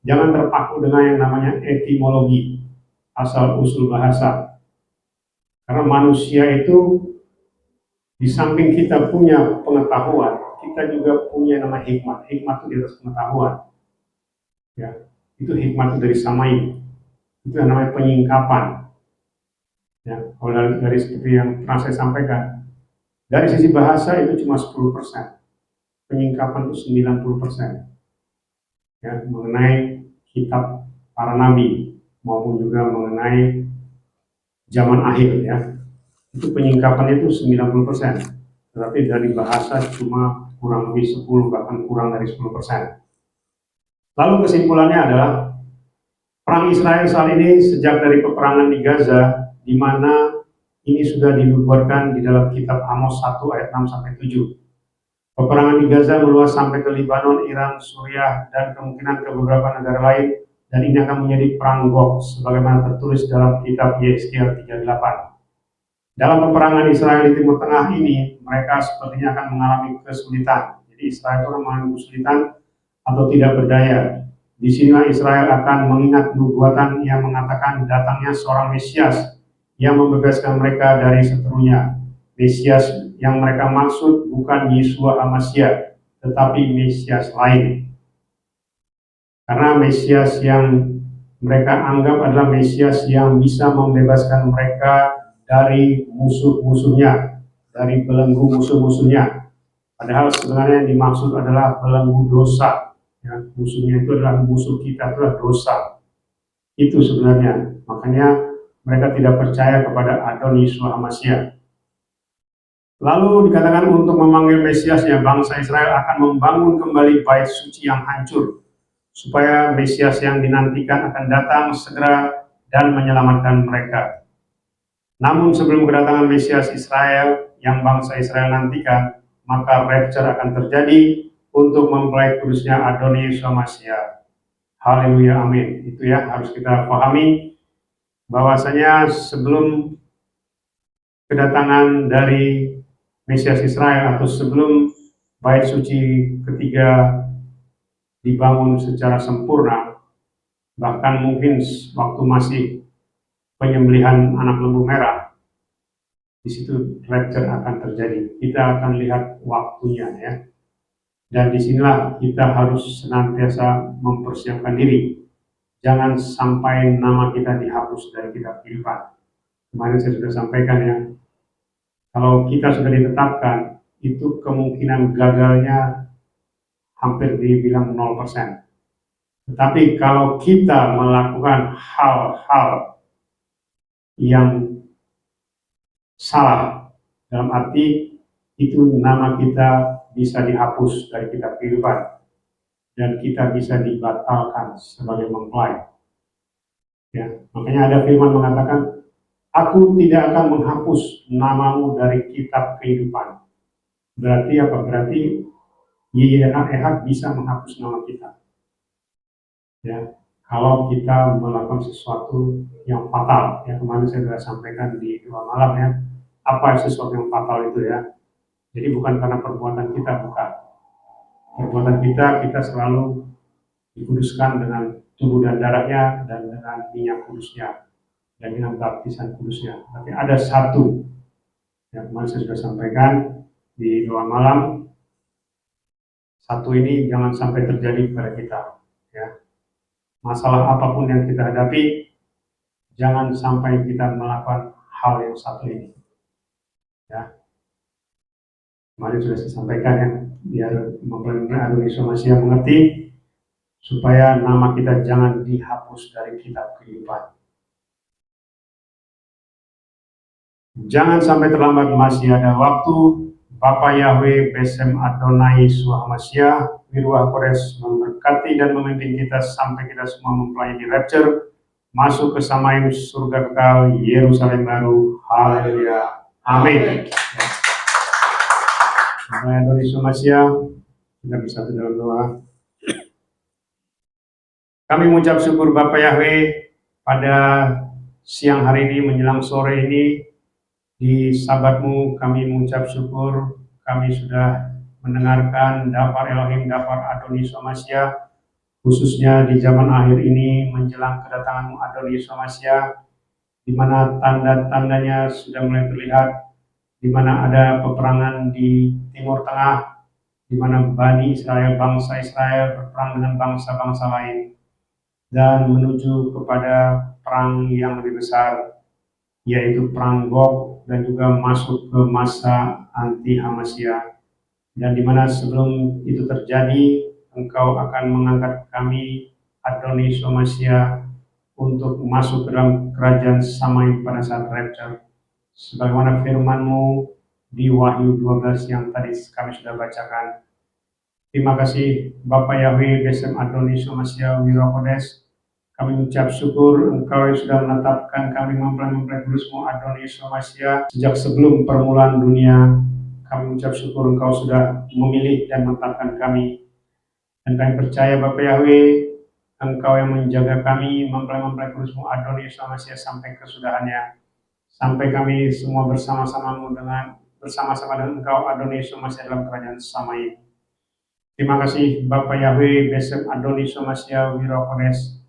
jangan terpaku dengan yang namanya etimologi, asal usul bahasa. Karena manusia itu di samping kita punya pengetahuan, kita juga punya nama hikmat. Hikmat itu di atas pengetahuan. Ya, itu hikmat dari Samai. Itu yang namanya penyingkapan. Ya, kalau dari seperti yang pernah saya sampaikan, dari sisi bahasa itu cuma 10%, penyingkapan itu 90%. Ya, mengenai kitab para nabi maupun juga mengenai zaman akhir ya, itu penyingkapan itu 90%, tetapi dari bahasa cuma kurang lebih 10, bahkan kurang dari 10%. Lalu kesimpulannya adalah perang Israel saat ini sejak dari peperangan di Gaza, di mana ini sudah dinubuatkan di dalam kitab Amos 1 ayat 6 sampai 7. Peperangan di Gaza meluas sampai ke Libanon, Iran, Suriah, dan kemungkinan ke beberapa negara lain, dan ini akan menjadi perang Gog sebagaimana tertulis dalam kitab Yesaya 38. Dalam peperangan Israel di Timur Tengah ini, mereka sepertinya akan mengalami kesulitan. Jadi Israel itu akan mengalami kesulitan atau tidak berdaya. Disinilah Israel akan mengingat nubuatan yang mengatakan datangnya seorang Mesias yang membebaskan mereka dari seterunya. Mesias yang mereka maksud bukan Yeshua HaMasyiah, tetapi Mesias lain. Karena Mesias yang mereka anggap adalah Mesias yang bisa membebaskan mereka dari musuh-musuhnya, dari belenggu musuh-musuhnya. Padahal sebenarnya yang dimaksud adalah belenggu dosa. Ya, musuhnya itu adalah musuh kita, itulah dosa. Itu sebenarnya. Makanya mereka tidak percaya kepada Adon Yeshua HaMasyiah. Lalu dikatakan untuk memanggil Mesiasnya, bangsa Israel akan membangun kembali bait suci yang hancur, supaya Mesias yang dinantikan akan datang segera dan menyelamatkan mereka. Namun sebelum kedatangan Mesias Israel yang bangsa Israel nantikan, maka rapture akan terjadi untuk mempelai kudusnya Adonai Yeshua HaMasyiah. Haleluya, amin. Itu ya, harus kita pahami bahwasanya sebelum kedatangan dari Mesias Israel atau sebelum bait suci ketiga dibangun secara sempurna, bahkan mungkin waktu masih penyembelihan anak lembu merah, di situ rapture akan terjadi. Kita akan lihat waktunya ya. Dan disinilah kita harus senantiasa mempersiapkan diri. Jangan sampai nama kita dihapus dari kitab kehidupan. Kemarin saya sudah sampaikan ya, kalau kita sudah ditetapkan, itu kemungkinan gagalnya hampir dibilang 0%. Tetapi kalau kita melakukan hal-hal yang salah, Dalam arti itu nama kita bisa dihapus dari kitab kehidupan dan kita bisa dibatalkan sebagai mempelai. Ya, makanya ada firman mengatakan, aku tidak akan menghapus namamu dari kitab kehidupan. Berarti apa? Berarti YHWH bisa menghapus nama kita. Ya, kalau kita melakukan sesuatu yang fatal, ya kemarin saya sudah sampaikan di dua malam ya, apa sesuatu yang fatal itu ya. Jadi bukan karena perbuatan kita, bukan. Perbuatan kita selalu dikuduskan dengan tubuh dan darahnya dan dengan minyak kudusnya dan dengan baptisan kudusnya. Tapi ada satu yang kemarin saya sudah sampaikan di dua malam, satu ini jangan sampai terjadi pada kita. Ya. Masalah apapun yang kita hadapi, jangan sampai kita melakukan hal yang satu ini. Ya. Kemarin sudah saya sampaikan ya, biar mempelai Indonesia masih mengerti, supaya nama kita jangan dihapus dari kitab kehidupan. Jangan sampai terlambat, masih ada waktu. Bapa Yahweh Besem Adonai Suhamasia Wiruah Kores memberkati dan memimpin kita sampai kita semua mempelai di rapture, masuk ke Samaim surga kekal Yerusalem baru. Haleluya. Amin. Bapa Adonai Suhamasia, kita bersatu dalam doa. Kami mengucap syukur Bapa Yahweh pada siang hari ini menjelang sore ini. Di sabatmu kami mengucap syukur, kami sudah mendengarkan daftar Elohim, daftar Adonai Somasia, khususnya di zaman akhir ini menjelang kedatanganmu Adonai Somasia, di mana tanda-tandanya sudah mulai terlihat, di mana ada peperangan di Timur Tengah, di mana Bani Israel, bangsa Israel berperang dengan bangsa-bangsa lain, dan menuju kepada perang yang lebih besar, yaitu perang Gog, dan juga masuk ke masa anti Hamasya, dan dimana sebelum itu terjadi engkau akan mengangkat kami Adonai Somasia untuk masuk ke dalam kerajaan Samai pada saat rapture, sebagaimana firman-Mu di Wahyu 12 yang tadi kami sudah bacakan. Terima kasih Bapak Yahweh Besem Adonai Somasia Wirokodes. Kami mengucap syukur Engkau yang sudah menetapkan kami mempelai kudus-Mu Adonai Somasia sejak sebelum permulaan dunia. Kami mengucap syukur Engkau sudah memilih dan menetapkan kami. Dan kami percaya Bapak Yahweh, Engkau yang menjaga kami mempelai kudus-Mu Adonai Somasia sampai kesudahannya. Sampai kami semua bersama-sama dengan Engkau Adonai Somasia dalam kerajaan Samai. Terima kasih Bapak Yahweh Besem Adonai Somasia Wirokodes.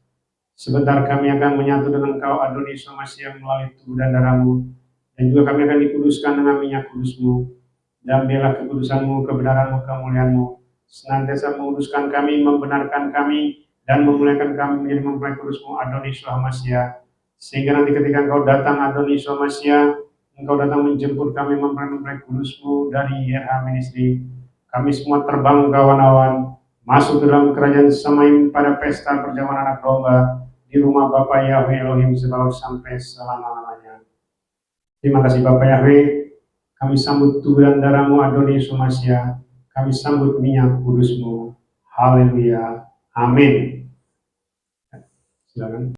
Sebentar kami akan menyatu dengan Engkau Adonai Somasia melalui tubuh dan darah-Mu, dan juga kami akan dikuduskan dengan minyak kudus-Mu, dan biarlah kekudusan-Mu, kebenaran-Mu, kemuliaan-Mu senantiasa menguduskan kami, membenarkan kami, dan memuliakan kami menjadi mempelai kudus-Mu Adonai Somasia, sehingga nanti ketika Engkau datang Adonai Somasia, Engkau datang menjemput kami mempelai kudus-Mu dari YH Ministry. Kami semua terbang kawan-kawan masuk ke dalam kerajaan Samaim pada pesta perjamuan anak domba di rumah Bapa Yahweh Elohim Zebaot sampai selama-lamanya. Terima kasih Bapa Yahweh, kami sambut tubuh dan darah-Mu Adonai Somasia, kami sambut minyak kudus-Mu. Haleluya. Amin. Silakan.